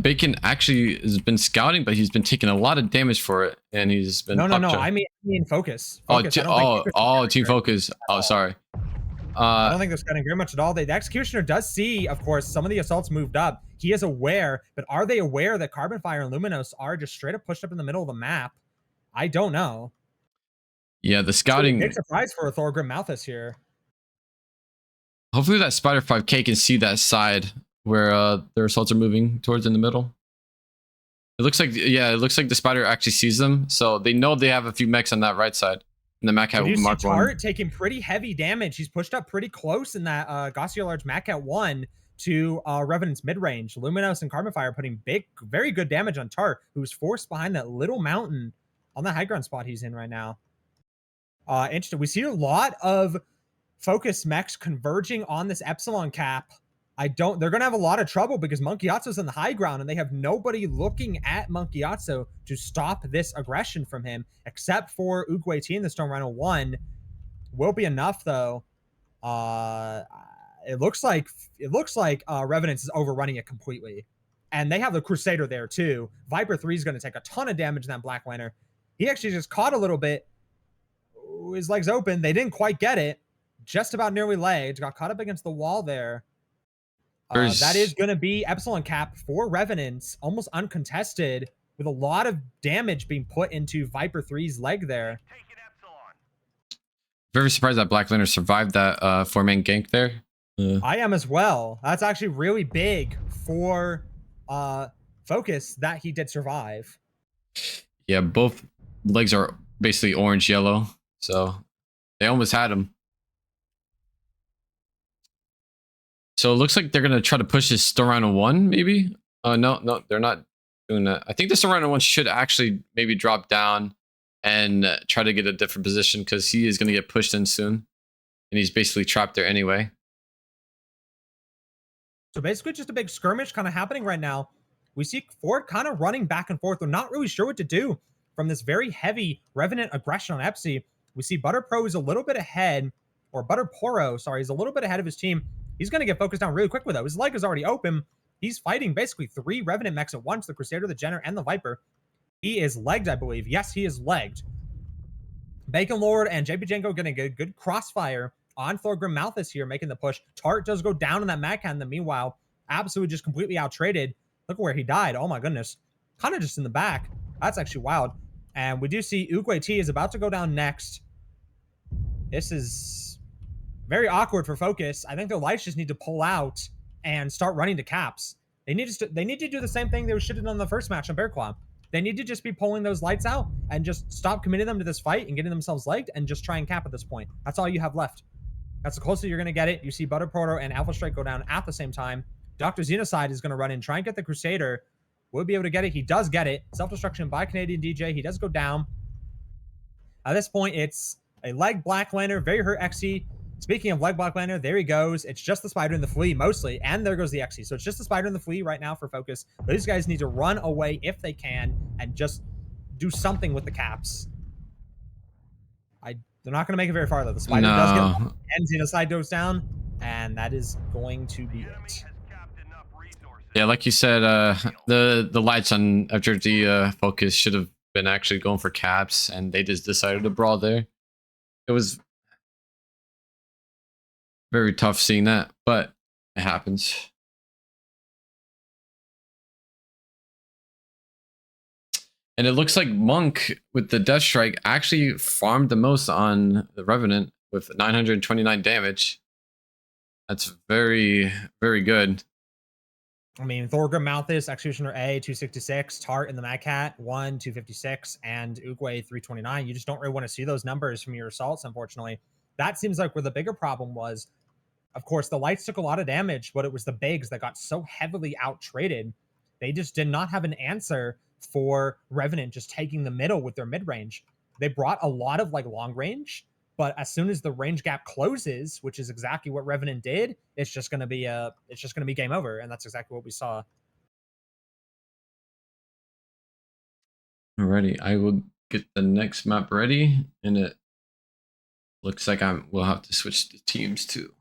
Bacon actually has been scouting, but he's been taking a lot of damage for it, and he's been no. I mean Focus. Team Focus. Oh, sorry. I don't think they're scouting very much at all. The Executioner does see, of course, some of the assaults moved up. He is aware, but are they aware that Carbon Fire and Luminos are just straight up pushed up in the middle of the map? I don't know. Yeah, the scouting. Big surprise for Thorgrim Malthus here. Hopefully that Spider 5K can see that side where their assaults are moving towards in the middle. It looks like, yeah, it looks like the Spider actually sees them, so they know they have a few mechs on that right side. And the Mac Cat Mark 1. Tart taking pretty heavy damage. He's pushed up pretty close in that Gaussier Large Mac Cat 1 to Revenant's mid-range. Luminos and Carbon Fire putting very good damage on Tart, who's forced behind that little mountain on the high ground spot he's in right now. Interesting. We see a lot of Focus mechs converging on this Epsilon cap. They're going to have a lot of trouble because Monkey Yatsu's in the high ground and they have nobody looking at Monkey Yatsu to stop this aggression from him, except for Oogway T and the Stone Rhino 1. Will be enough, though. It looks like Revenants is overrunning it completely. And they have the Crusader there, too. Viper 3 is going to take a ton of damage in that Black Lantern. He actually just caught a little bit. His legs open. They didn't quite get it. Just about nearly lagged. Got caught up against the wall there. That is going to be Epsilon cap for Revenants, almost uncontested, with a lot of damage being put into Viper 3's leg there. Very surprised that Black Lantern survived that 4-man gank there. I am as well. That's actually really big for Focus that he did survive. Yeah, both legs are basically orange-yellow, so they almost had him. So it looks like they're going to try to push this Storano 1, maybe? No, they're not doing that. I think the Storano 1 should actually maybe drop down and try to get a different position because he is going to get pushed in soon. And he's basically trapped there anyway. So basically just a big skirmish kind of happening right now. We see Ford kind of running back and forth. They're not really sure what to do from this very heavy Revenant aggression on Epsi. We see Butter Pro is a little bit ahead, or Butter Poro, sorry, is a little bit ahead of his team. He's going to get focused down really quickly, though. His leg is already open. He's fighting basically 3 Revenant mechs at once, the Crusader, the Jenner, and the Viper. He is legged, I believe. Yes, he is legged. Bacon Lord and JP Janko getting a good crossfire on Thorgrim Malthus here, making the push. Tart does go down in that Mad Cannon. Meanwhile, absolutely just completely out-traded. Look at where he died. Oh my goodness. Kind of just in the back. That's actually wild. And we do see Uguay T is about to go down next. This is very awkward for Focus. I think their lights just need to pull out and start running to caps. They need to do the same thing they should have done in the first match on Bear Claw. They need to just be pulling those lights out and just stop committing them to this fight and getting themselves legged and just try and cap at this point. That's all you have left. That's the closest you're going to get it. You see Butter Porter and Alpha Strike go down at the same time. Dr. Xenocide is going to run in, try and get the Crusader. Will be able to get it. He does get it. Self-destruction by Canadian DJ. He does go down. At this point, it's a leg Black Lantern, very hurt XE. Speaking of leg Black Lantern, there he goes. It's just the Spider and the Flea mostly, and there goes the XE. So it's just the Spider and the Flea right now for Focus. These guys need to run away if they can and just do something with the caps. They're not going to make it very far, though. The Spider does get up, and Xenocide goes down, and that is going to be it. Yeah, like you said, the lights on FJRD Focus should have been actually going for caps, and they just decided to brawl there. It was very tough seeing that, but it happens. And it looks like Monk with the Death Strike actually farmed the most on the Revenant with 929 damage. That's very, very good. I mean, Thorgrim Malthus, Executioner A, 266, Tart in the Mad Cat, 1, 256, and Uguay, 329. You just don't really want to see those numbers from your assaults, unfortunately. That seems like where the bigger problem was. Of course, the lights took a lot of damage, but it was the bigs that got so heavily out-traded. They just did not have an answer for Revenant just taking the middle with their mid-range. They brought a lot of like long range, but as soon as the range gap closes, which is exactly what Revenant did, it's just going to be game over, and that's exactly what we saw. Alrighty, I will get the next map ready, and it looks like we'll have to switch the teams too.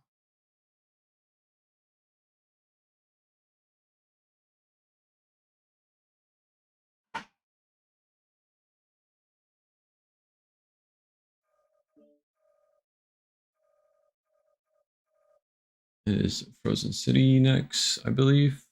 It is Frozen City next, I believe.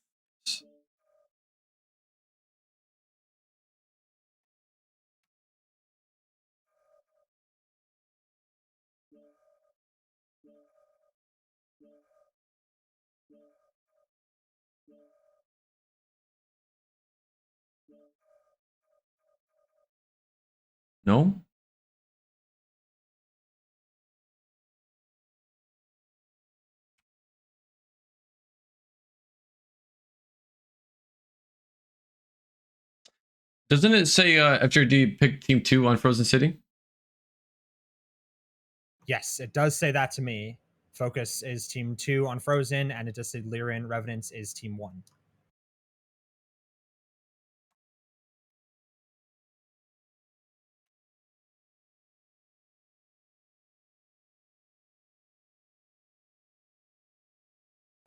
No? Doesn't it say FJRD picked Team 2 on Frozen City? Yes, it does say that to me. Focus is Team 2 on Frozen, and it just said Lyran Revenants is Team 1.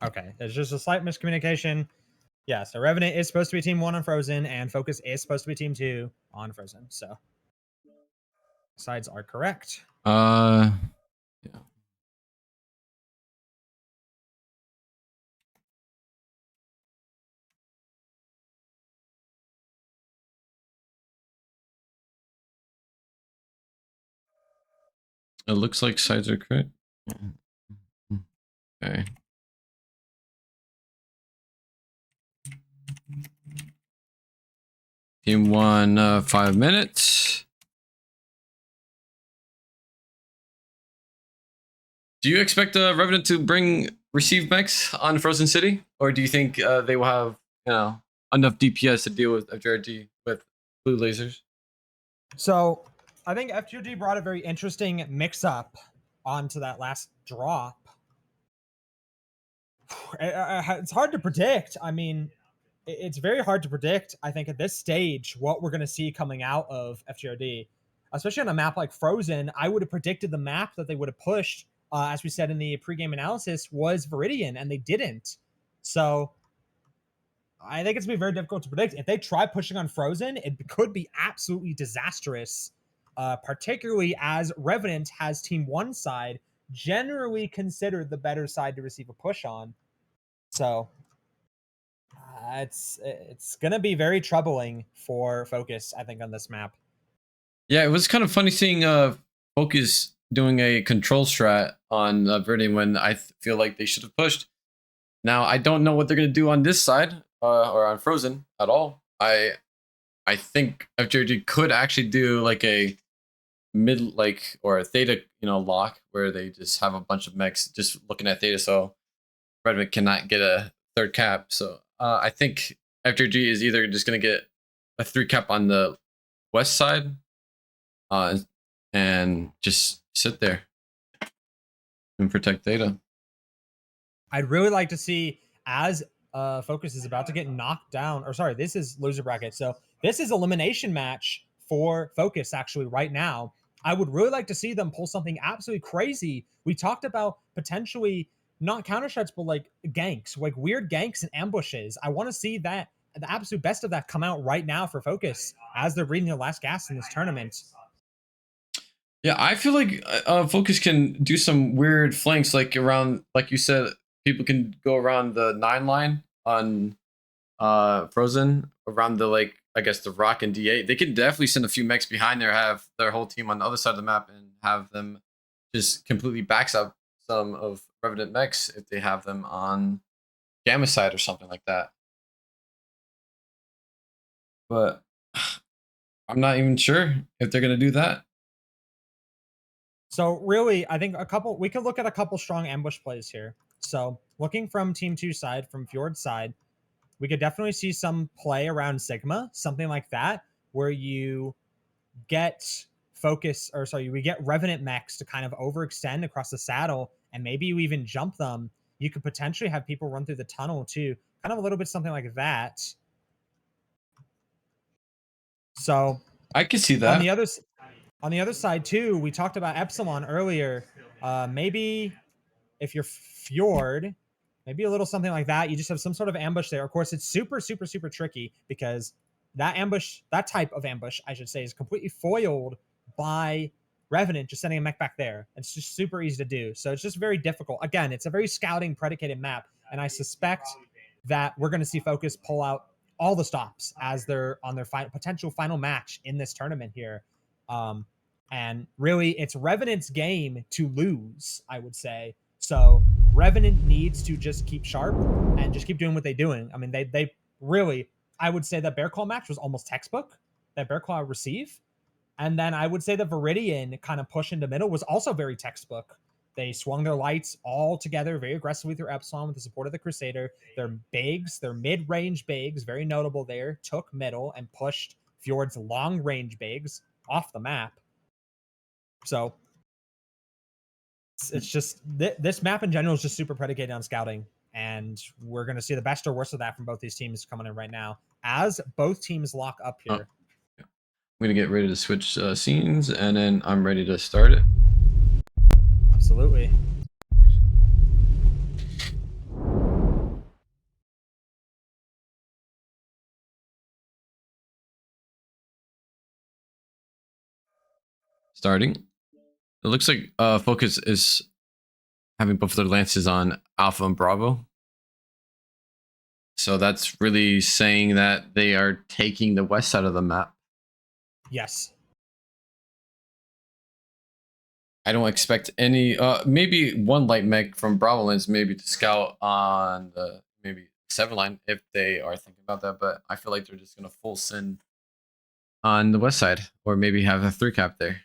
Okay, there's just a slight miscommunication. Yeah, so Revenant is supposed to be Team 1 on Frozen, and Focus is supposed to be Team 2 on Frozen. So sides are correct. Yeah. It looks like sides are correct. Okay. Team 1, 5 minutes. Do you expect Revenant to receive mechs on Frozen City, or do you think they will have enough DPS to deal with FJRD with blue lasers? So I think FJRD brought a very interesting mix-up onto that last drop. It's hard to predict. I mean, it's very hard to predict, I think, at this stage, what we're going to see coming out of FJRD. Especially on a map like Frozen, I would have predicted the map that they would have pushed, as we said in the pregame analysis, was Viridian, and they didn't. So I think it's gonna be very difficult to predict. If they try pushing on Frozen, it could be absolutely disastrous, particularly as Revenant has Team 1 side generally considered the better side to receive a push on. So it's gonna be very troubling for Focus, I think, on this map. Yeah, it was kind of funny seeing Focus doing a control strat on Verde when I feel like they should have pushed. Now I don't know what they're gonna do on this side or on Frozen at all. I think FJRD could actually do like a mid or a Theta lock where they just have a bunch of mechs just looking at Theta, so Redmond cannot get a third cap. So I think FJRD is either just gonna get a 3 cap on the west side and just sit there and protect Theta. I'd really like to see, as Focus is about to get knocked down, or sorry, this is loser bracket. So this is elimination match for Focus actually right now. I would really like to see them pull something absolutely crazy. We talked about potentially not counter strikes, but like ganks, like weird ganks and ambushes. I want to see that, the absolute best of that, come out right now for Focus as they're breathing their last gas in this tournament. Yeah, I feel like Focus can do some weird flanks, like around, like you said, people can go around the 9 line on Frozen, around the I guess the Rock and D8. They can definitely send a few mechs behind there, have their whole team on the other side of the map, and have them just completely backstab some of Revenant mechs if they have them on Gamma side or something like that. But I'm not even sure if they're gonna do that. So really, I think we could look at a couple strong ambush plays here. So looking from Team 2 side, from Fjord's side, we could definitely see some play around Sigma, something like that, where you get we get Revenant mechs to kind of overextend across the saddle, and maybe you even jump them. You could potentially have people run through the tunnel too, kind of a little bit something like that. So I could see that. On the other side too, we talked about Epsilon earlier. Maybe if you're Fjord, maybe a little something like that. You just have some sort of ambush there. Of course, it's super, super, super tricky because that type of ambush, I should say, is completely foiled by Revenant just sending a mech back there. It's just super easy to do. So it's just very difficult. Again, it's a very scouting predicated map, and I suspect that we're going to see Focus pull out all the stops as they're on their potential final match in this tournament here. And really, it's Revenant's game to lose, I would say. So Revenant needs to just keep sharp and just keep doing what they're doing. I mean, they really, I would say that Bear Claw match was almost textbook, that Bear Claw receive. And then I would say the Viridian kind of push into middle was also very textbook. They swung their lights all together very aggressively through Epsilon with the support of the Crusader. Their Bigs, their mid-range Bigs, very notable there, took middle and pushed Fjord's long-range Bigs off the map. So it's just this map in general is just super predicated on scouting, and we're going to see the best or worst of that from both these teams coming in right now as both teams lock up here. I'm gonna get ready to switch scenes, and then I'm ready to start it. Absolutely. Starting. It looks like Focus is having both of their lances on Alpha and Bravo. So that's really saying that they are taking the west side of the map. Yes. I don't expect any, maybe one light mech from Bravo lens maybe to scout on the maybe 7 line if they are thinking about that, but I feel like they're just going to full send on the west side, or maybe have a 3 cap there.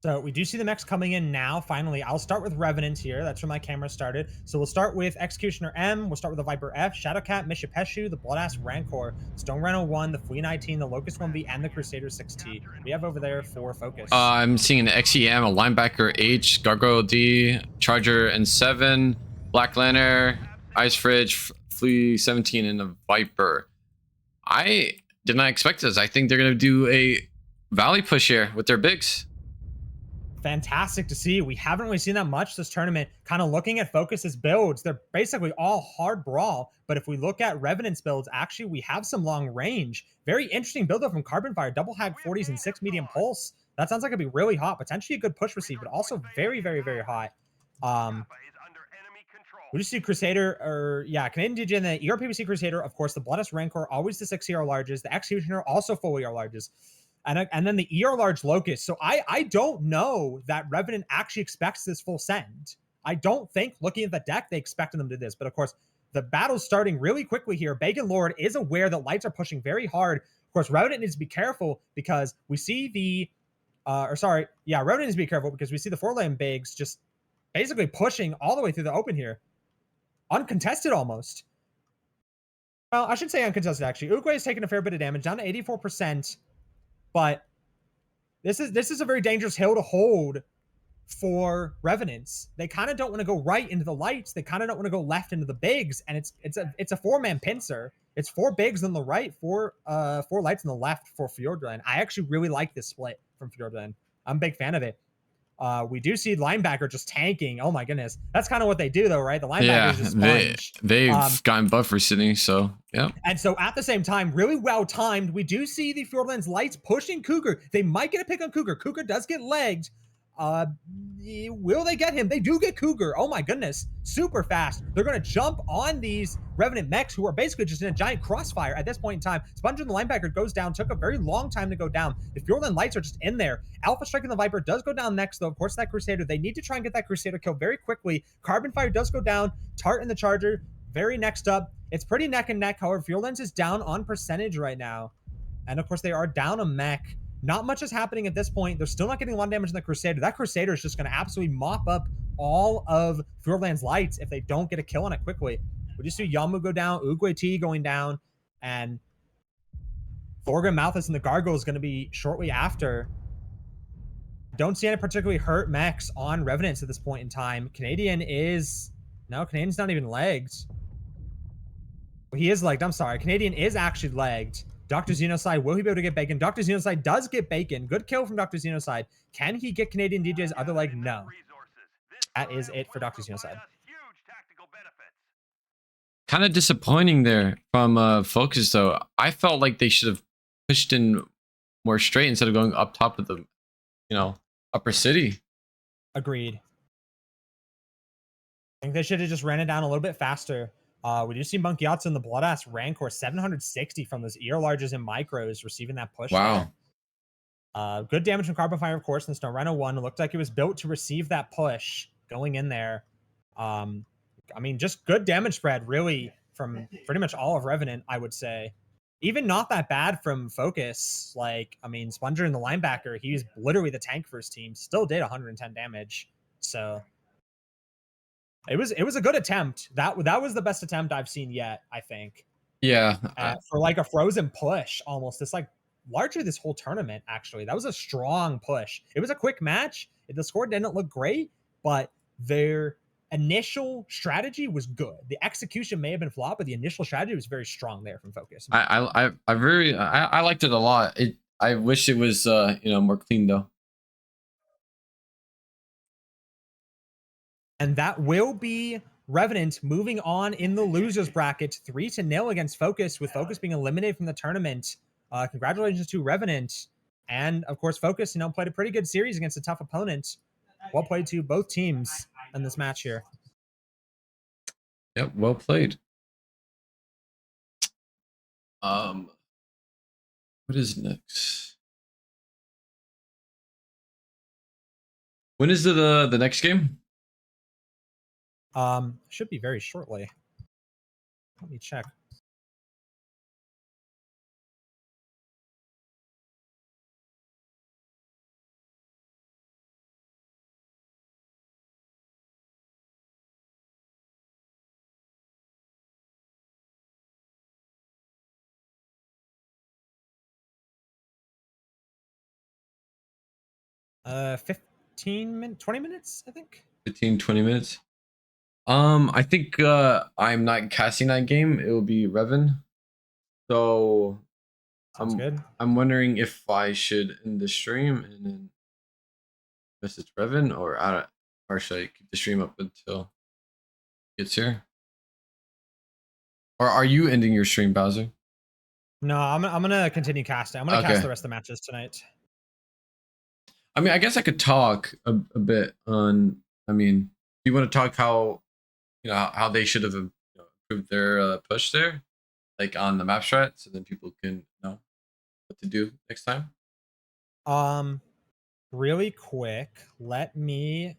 So we do see the mechs coming in now. Finally, I'll start with Revenant here. That's where my camera started. So we'll start with Executioner M. We'll start with the Viper F, Shadowcat, Mishapeshu, the Bloodass Rancor, Stone Rhino 1, the Flea 19, the Locust 1B, and the Crusader 6T. We have over there for focus. I'm seeing an XEM, a linebacker H, Gargoyle D, Charger and 7, Black Lantern, Ice Fridge, Flea 17, and a Viper. I did not expect this. I think they're gonna do a Valley push here with their bigs. Fantastic to see. We haven't really seen that much this tournament. Kind of looking at Focus's builds, they're basically all hard brawl. But if we look at Revenant's builds, actually, we have some long range. Very interesting build up from Carbon Fire, double hag 40s and 6 medium pulse. That sounds like it'd be really hot, potentially a good push receive, but also very, very, very hot. We just see Crusader, or yeah, Canadian DJ and the ERPVC Crusader, of course, the Bloodless Rancor, always the 6 ER larges, the Executioner, also full ER larges. And then the ER large Locust. So I don't know that Revenant actually expects this full send. I don't think, looking at the deck, they expected them to do this. But of course, the battle's starting really quickly here. Bacon Lord is aware that lights are pushing very hard. Of course, Revenant needs to be careful because we see the, Revenant needs to be careful because we see the 4-lane bigs just basically pushing all the way through the open here. Uncontested almost. Well, I should say uncontested, actually. Uguay is taking a fair bit of damage, down to 84%. But this is a very dangerous hill to hold for Revenants. They kind of don't want to go right into the lights. They kind of don't want to go left into the bigs. And it's a 4-man pincer. It's 4 bigs on the right, 4 lights on the left for FJRD. I actually really like this split from FJRD. I'm a big fan of it. We do see linebacker just tanking. Oh my goodness, that's kind of what they do, though, right? The linebacker is just sponge. They've gotten buffer sitting, so yeah. And so at the same time, really well timed, we do see the FJRD's lights pushing Cougar. They might get a pick on Cougar. Cougar does get legged. Will they get him? They do get Cougar. Oh my goodness, super fast. They're going to jump on these Revenant mechs who are basically just in a giant crossfire at this point in time. Sponge and the linebacker goes down. Took a very long time to go down. The FJRD lights are just in there. Alpha Strike and the Viper does go down next, though. Of course, that Crusader. They need to try and get that Crusader kill very quickly. Carbon Fire does go down. Tart and the Charger very next up. It's pretty neck and neck. However, FJRD is down on percentage right now. And of course, they are down a mech. Not much is happening at this point. They're still not getting a lot of damage in the Crusader. That Crusader is just going to absolutely mop up all of FJRD's lights if they don't get a kill on it quickly. We just see Yamu go down, Uguay T going down, and Thorgrim, Malthus, and the Gargoyle is going to be shortly after. Don't see any particularly hurt mechs on Revenants at this point in time. Canadian's not even legged. He is legged. I'm sorry. Canadian is actually legged. Dr. Xenocide, will he be able to get Bacon? Dr. Xenocide does get Bacon. Good kill from Dr. Xenocide. Can he get Canadian DJ's other leg? No. That is it for Dr. Xenocide. Kind of disappointing there from Focus, though. I felt like they should have pushed in more straight instead of going up top of the, upper city. Agreed. I think they should have just ran it down a little bit faster. We do see Monkey Yatsu and the Bloodass Rancor 760 from those ear larges and micros receiving that push. Wow. Good damage from Carbon Fire, of course, and Stone Rhino 1. It looked like it was built to receive that push going in there. Just good damage spread, really, from pretty much all of Revenant, I would say. Even not that bad from Focus. Sponger and the linebacker, he was literally the tank for his team. Still did 110 damage. So it was a good attempt. That was the best attempt I've seen yet, I think. Yeah. For a frozen push almost. It's largely this whole tournament, actually. That was a strong push. It was a quick match. The score didn't look great, but their initial strategy was good. The execution may have been flawed, but the initial strategy was very strong there from Focus. I liked it a lot. I wish it was more clean though. And that will be Revenant moving on in the losers bracket 3-0 against Focus, with Focus being eliminated from the tournament. Congratulations to Revenant. And of course, Focus, played a pretty good series against a tough opponent. Well played to both teams in this match here. Yep, well played. What is next? When is the next game? Should be very shortly. Let me check. 15 20 minutes, I think. 15, 20 minutes. I think I'm not casting that game. It will be Revan. So Sounds good. I'm wondering if I should end the stream and then message Revan, or or should I keep the stream up until it gets here? Or are you ending your stream, Bowser? No, I'm gonna continue casting. I'm gonna cast Okay. the rest of the matches tonight. I mean, I guess I could talk a bit on. I mean, do you want to talk how how they should have improved their push there, like on the map strat, so then people can know what to do next time? Really quick, let me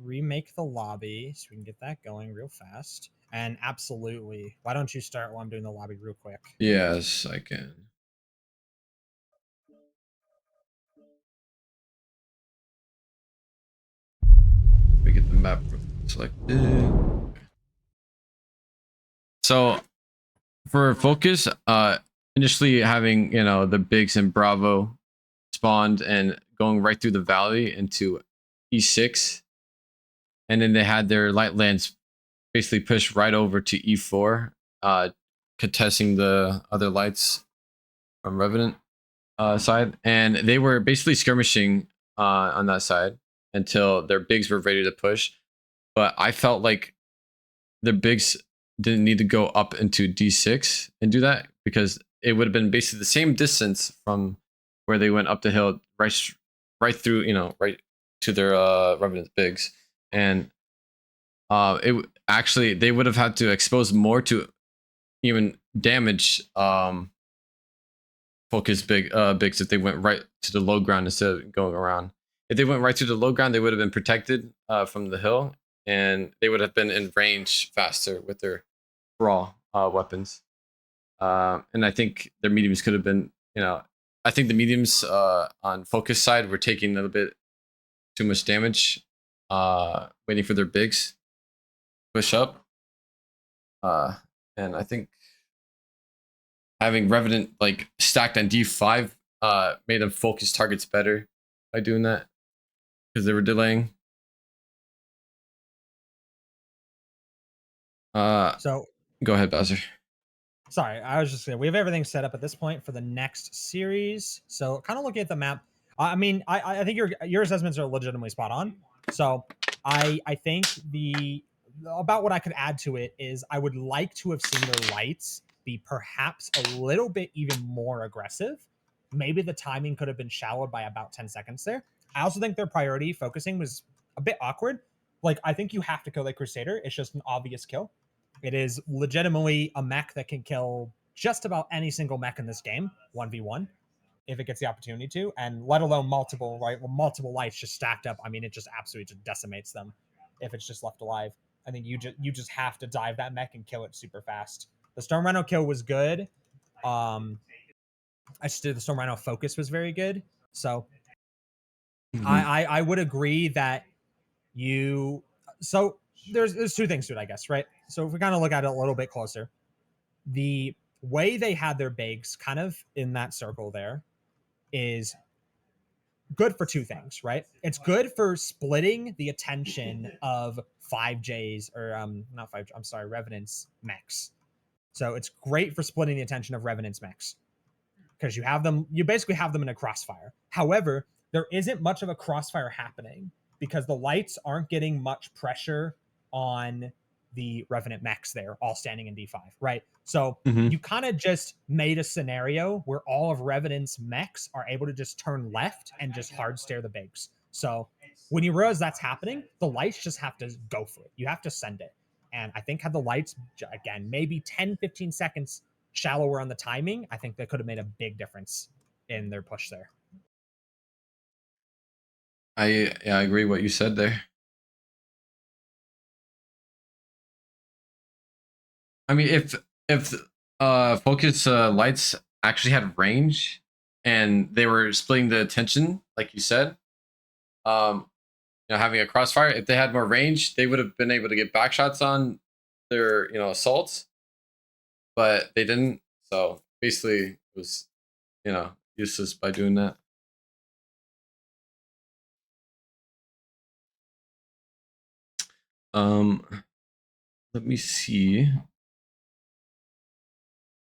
remake the lobby so we can get that going real fast. And absolutely, why don't you start while I'm doing the lobby real quick? Yes, I can. We get the map selected. So for focus, initially having the bigs and Bravo spawned and going right through the valley into E6, and then they had their light lands basically pushed right over to E4, contesting the other lights from Revenant side, and they were basically skirmishing on that side until their bigs were ready to push. But I felt like the bigs didn't need to go up into D6 and do that, because it would have been basically the same distance from where they went up the hill right through, right to their Revenant bigs. And it actually, they would have had to expose more to even damage focus bigs if they went right to the low ground instead of going around. If they went right to the low ground, they would have been protected from the hill, and they would have been in range faster with their raw weapons. And I think their mediums could have been, I think the mediums on focus side were taking a little bit too much damage, waiting for their bigs push up. And I think having Revenant like stacked on D5 made them focus targets better by doing that, because they were delaying. So Go ahead, Bowser. sorry, I was just saying we have everything set up at this point for the next series. So kind of looking at the map, I mean, I think your assessments are legitimately spot on. So I think about what I could add to it is I would like to have seen their lights be perhaps a little bit even more aggressive. Maybe the timing could have been shallowed by about 10 seconds there. I also think their priority focusing was a bit awkward. Like, I think you have to kill that Crusader. It's just an obvious kill. It is legitimately a mech that can kill just about any single mech in this game, 1v1, if it gets the opportunity to, and let alone multiple, right? Well, multiple lights just stacked up. I mean, it just absolutely just decimates them if it's just left alive. I think you just have to dive that mech and kill it super fast. The Storm Rhino kill was good. I just did the Storm Rhino focus was very good. So I would agree that so there's two things to it, I guess, right? So if we kind of look at it a little bit closer, the way they had their bigs kind of in that circle there is good for two things, right? It's good for splitting the attention of 5Js or not 5, I'm sorry, Revenants mechs. So it's great for splitting the attention of Revenants mechs, because you basically have them in a crossfire. However, there isn't much of a crossfire happening because the lights aren't getting much pressure on the Revenant mechs there, all standing in D5, right? So you kind of just made a scenario where all of Revenant's mechs are able to just turn left and just hard stare the bigs. So when you realize that's happening, the lights just have to go for it. You have to send it. And I think had the lights, again, maybe 10, 15 seconds shallower on the timing, I think that could have made a big difference in their push there. I agree what you said there. I mean, if focus lights actually had range and they were splitting the attention, like you said, having a crossfire, if they had more range, they would have been able to get back shots on their assaults, but they didn't. So basically, it was useless by doing that. Let me see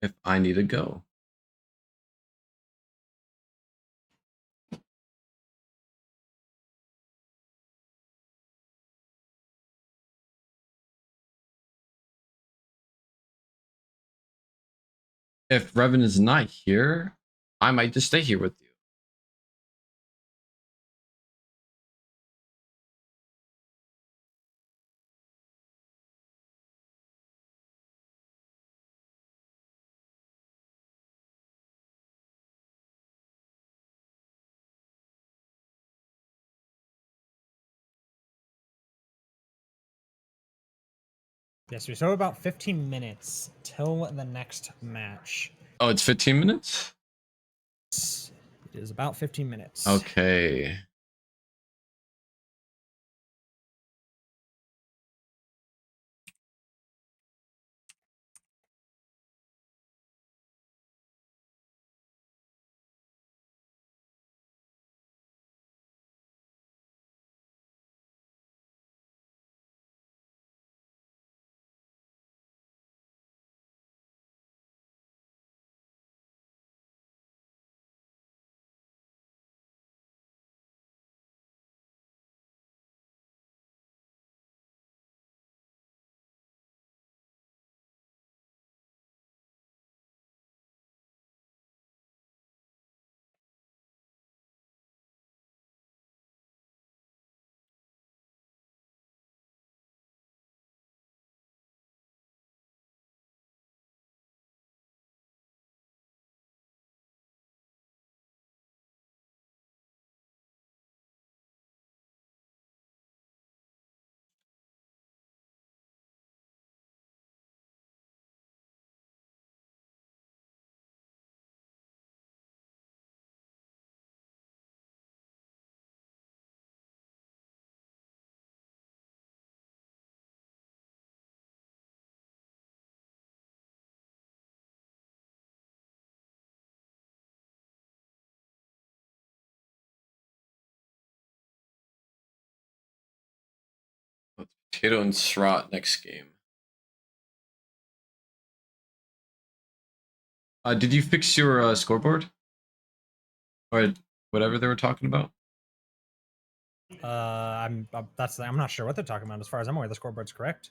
if I need to go. If Revenant is not here, I might just stay here with you. Yes, we still have about 15 minutes till the next match. Oh, it's 15 minutes? It is about 15 minutes. Okay. Potato and Srot next game. Did you fix your scoreboard? Or whatever they were talking about? I'm not sure what they're talking about. As far as I'm aware, the scoreboard's correct.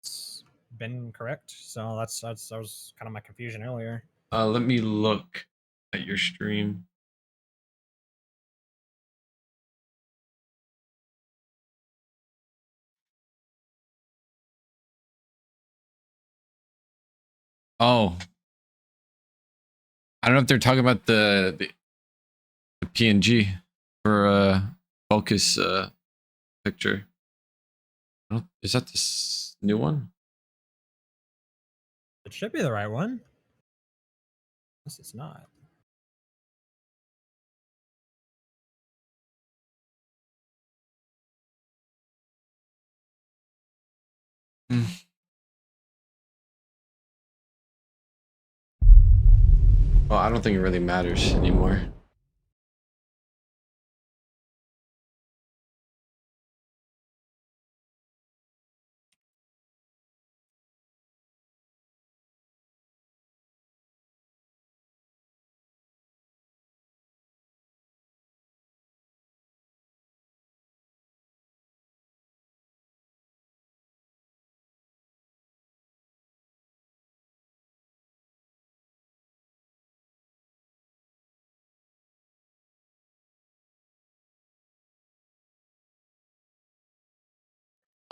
It's been correct, so that was kind of my confusion earlier. Let me look at your stream. Oh, I don't know if they're talking about the PNG for focus picture. Is that this new one? It should be the right one. Unless it's not. Well, I don't think it really matters anymore.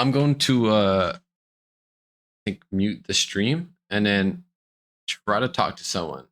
I'm going to I think mute the stream and then try to talk to someone.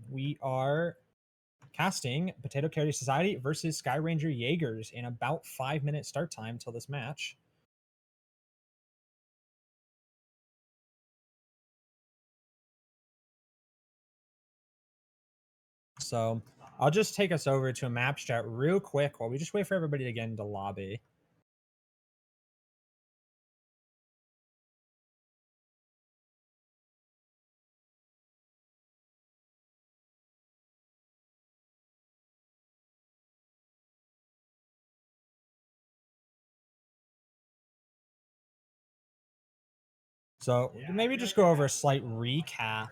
We are casting Potato Carry Society versus Sky Ranger Jaegers in about 5-minute start time till this match. So I'll just take us over to a map chat real quick while we just wait for everybody to get into lobby. So maybe just go over a slight recap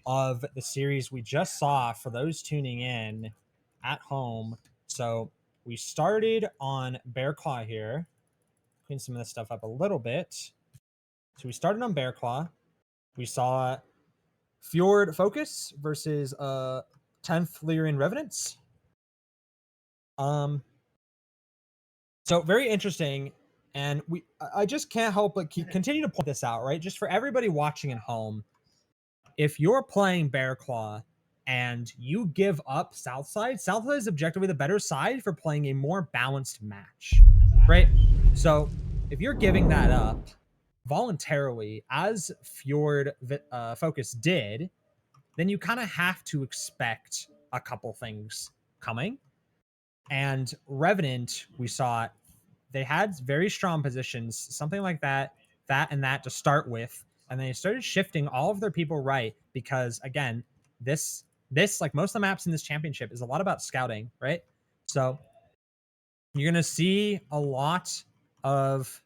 of the series we just saw for those tuning in at home. So we started on Bear Claw here. Clean some of this stuff up a little bit. So we started on Bear Claw. We saw Fjord Focus versus 10th Lyran Revenants. So very interesting. And I just can't help but continue to point this out, right? Just for everybody watching at home, if you're playing Bear Claw and you give up Southside is objectively the better side for playing a more balanced match, right? So if you're giving that up voluntarily, as Fjord Focus did, then you kind of have to expect a couple things coming. And Revenant, we saw they had very strong positions, something like that to start with, and they started shifting all of their people right because again, this like most of the maps in this championship is a lot about scouting, right? So you're gonna see a lot of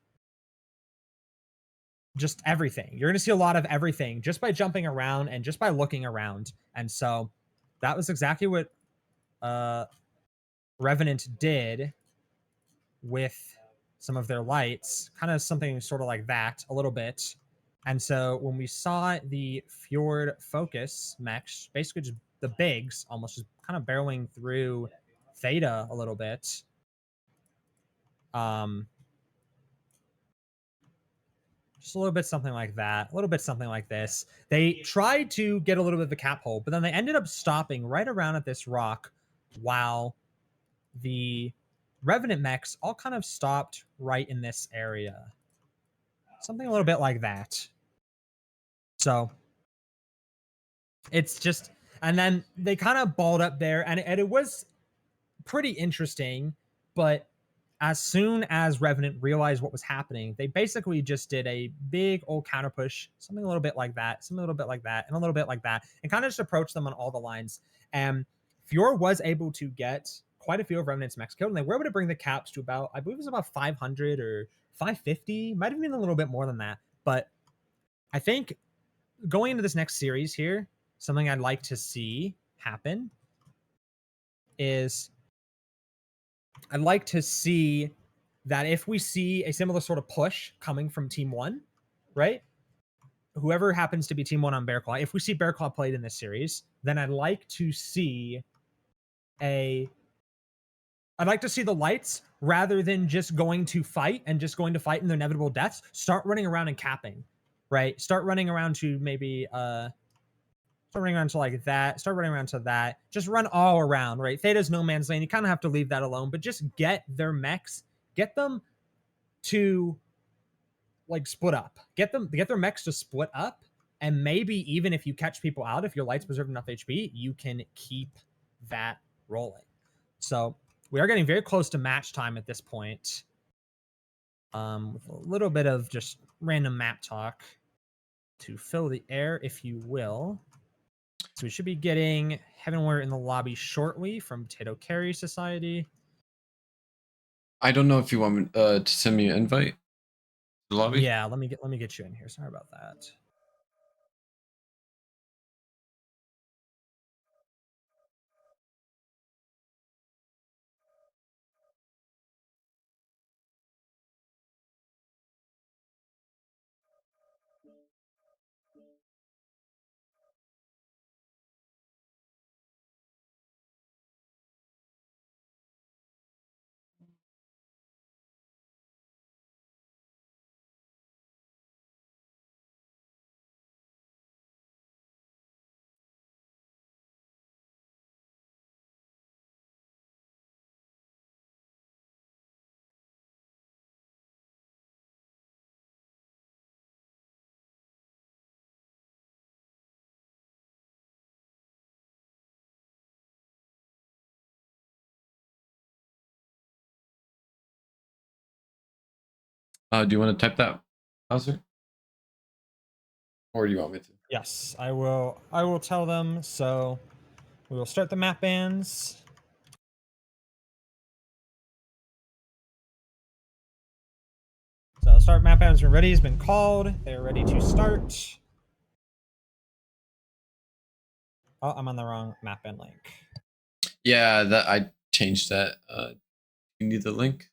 just everything. You're gonna see a lot of everything just by jumping around and just by looking around, and so that was exactly what Revenant did with some of their lights, kind of something sort of like that a little bit. And so when we saw the Fjord Focus mechs, basically just the bigs, almost just kind of barreling through Theta a little bit. Just a little bit something like that, a little bit something like this. They tried to get a little bit of a cap hole, but then they ended up stopping right around at this rock while the Revenant mechs all kind of stopped right in this area. Something a little bit like that. So it's just, and then they kind of balled up there, and it was pretty interesting. But as soon as Revenant realized what was happening, they basically just did a big old counter push, something a little bit like that, something a little bit like that, and a little bit like that, and kind of just approached them on all the lines. And Fjord was able to get quite a few of Revenant's mechs killed, and they were able to bring the caps to about, I believe it was about 500 or 550, might have been a little bit more than that. But I think going into this next series here, something I'd like to see happen is I'd like to see that if we see a similar sort of push coming from Team 1, right? Whoever happens to be Team 1 on Bear Claw, if we see Bear Claw played in this series, then I'd like to see the lights, rather than just going to fight and just going to fight in their inevitable deaths, start running around and capping, right? Start running around to maybe start running around to like that, start running around to that, just run all around, right? Theta's no man's lane, you kind of have to leave that alone, but just get their mechs, get them to like split up, get their mechs to split up, and maybe even if you catch people out, if your lights preserve enough HP, you can keep that rolling. So we are getting very close to match time at this point. With a little bit of just random map talk to fill the air, if you will. So we should be getting Heavenward in the lobby shortly from Potato Carry Society. I don't know if you want me to send me an invite to the lobby. Yeah, let me get you in here. Sorry about that. Do you want to type that, Bowser? Or do you want me to? Yes, I will. I will tell them. So we will start the map bans. So start map bans when ready has been called. They are ready to start. Oh, I'm on the wrong map ban link. Yeah, that I changed that. You need the link?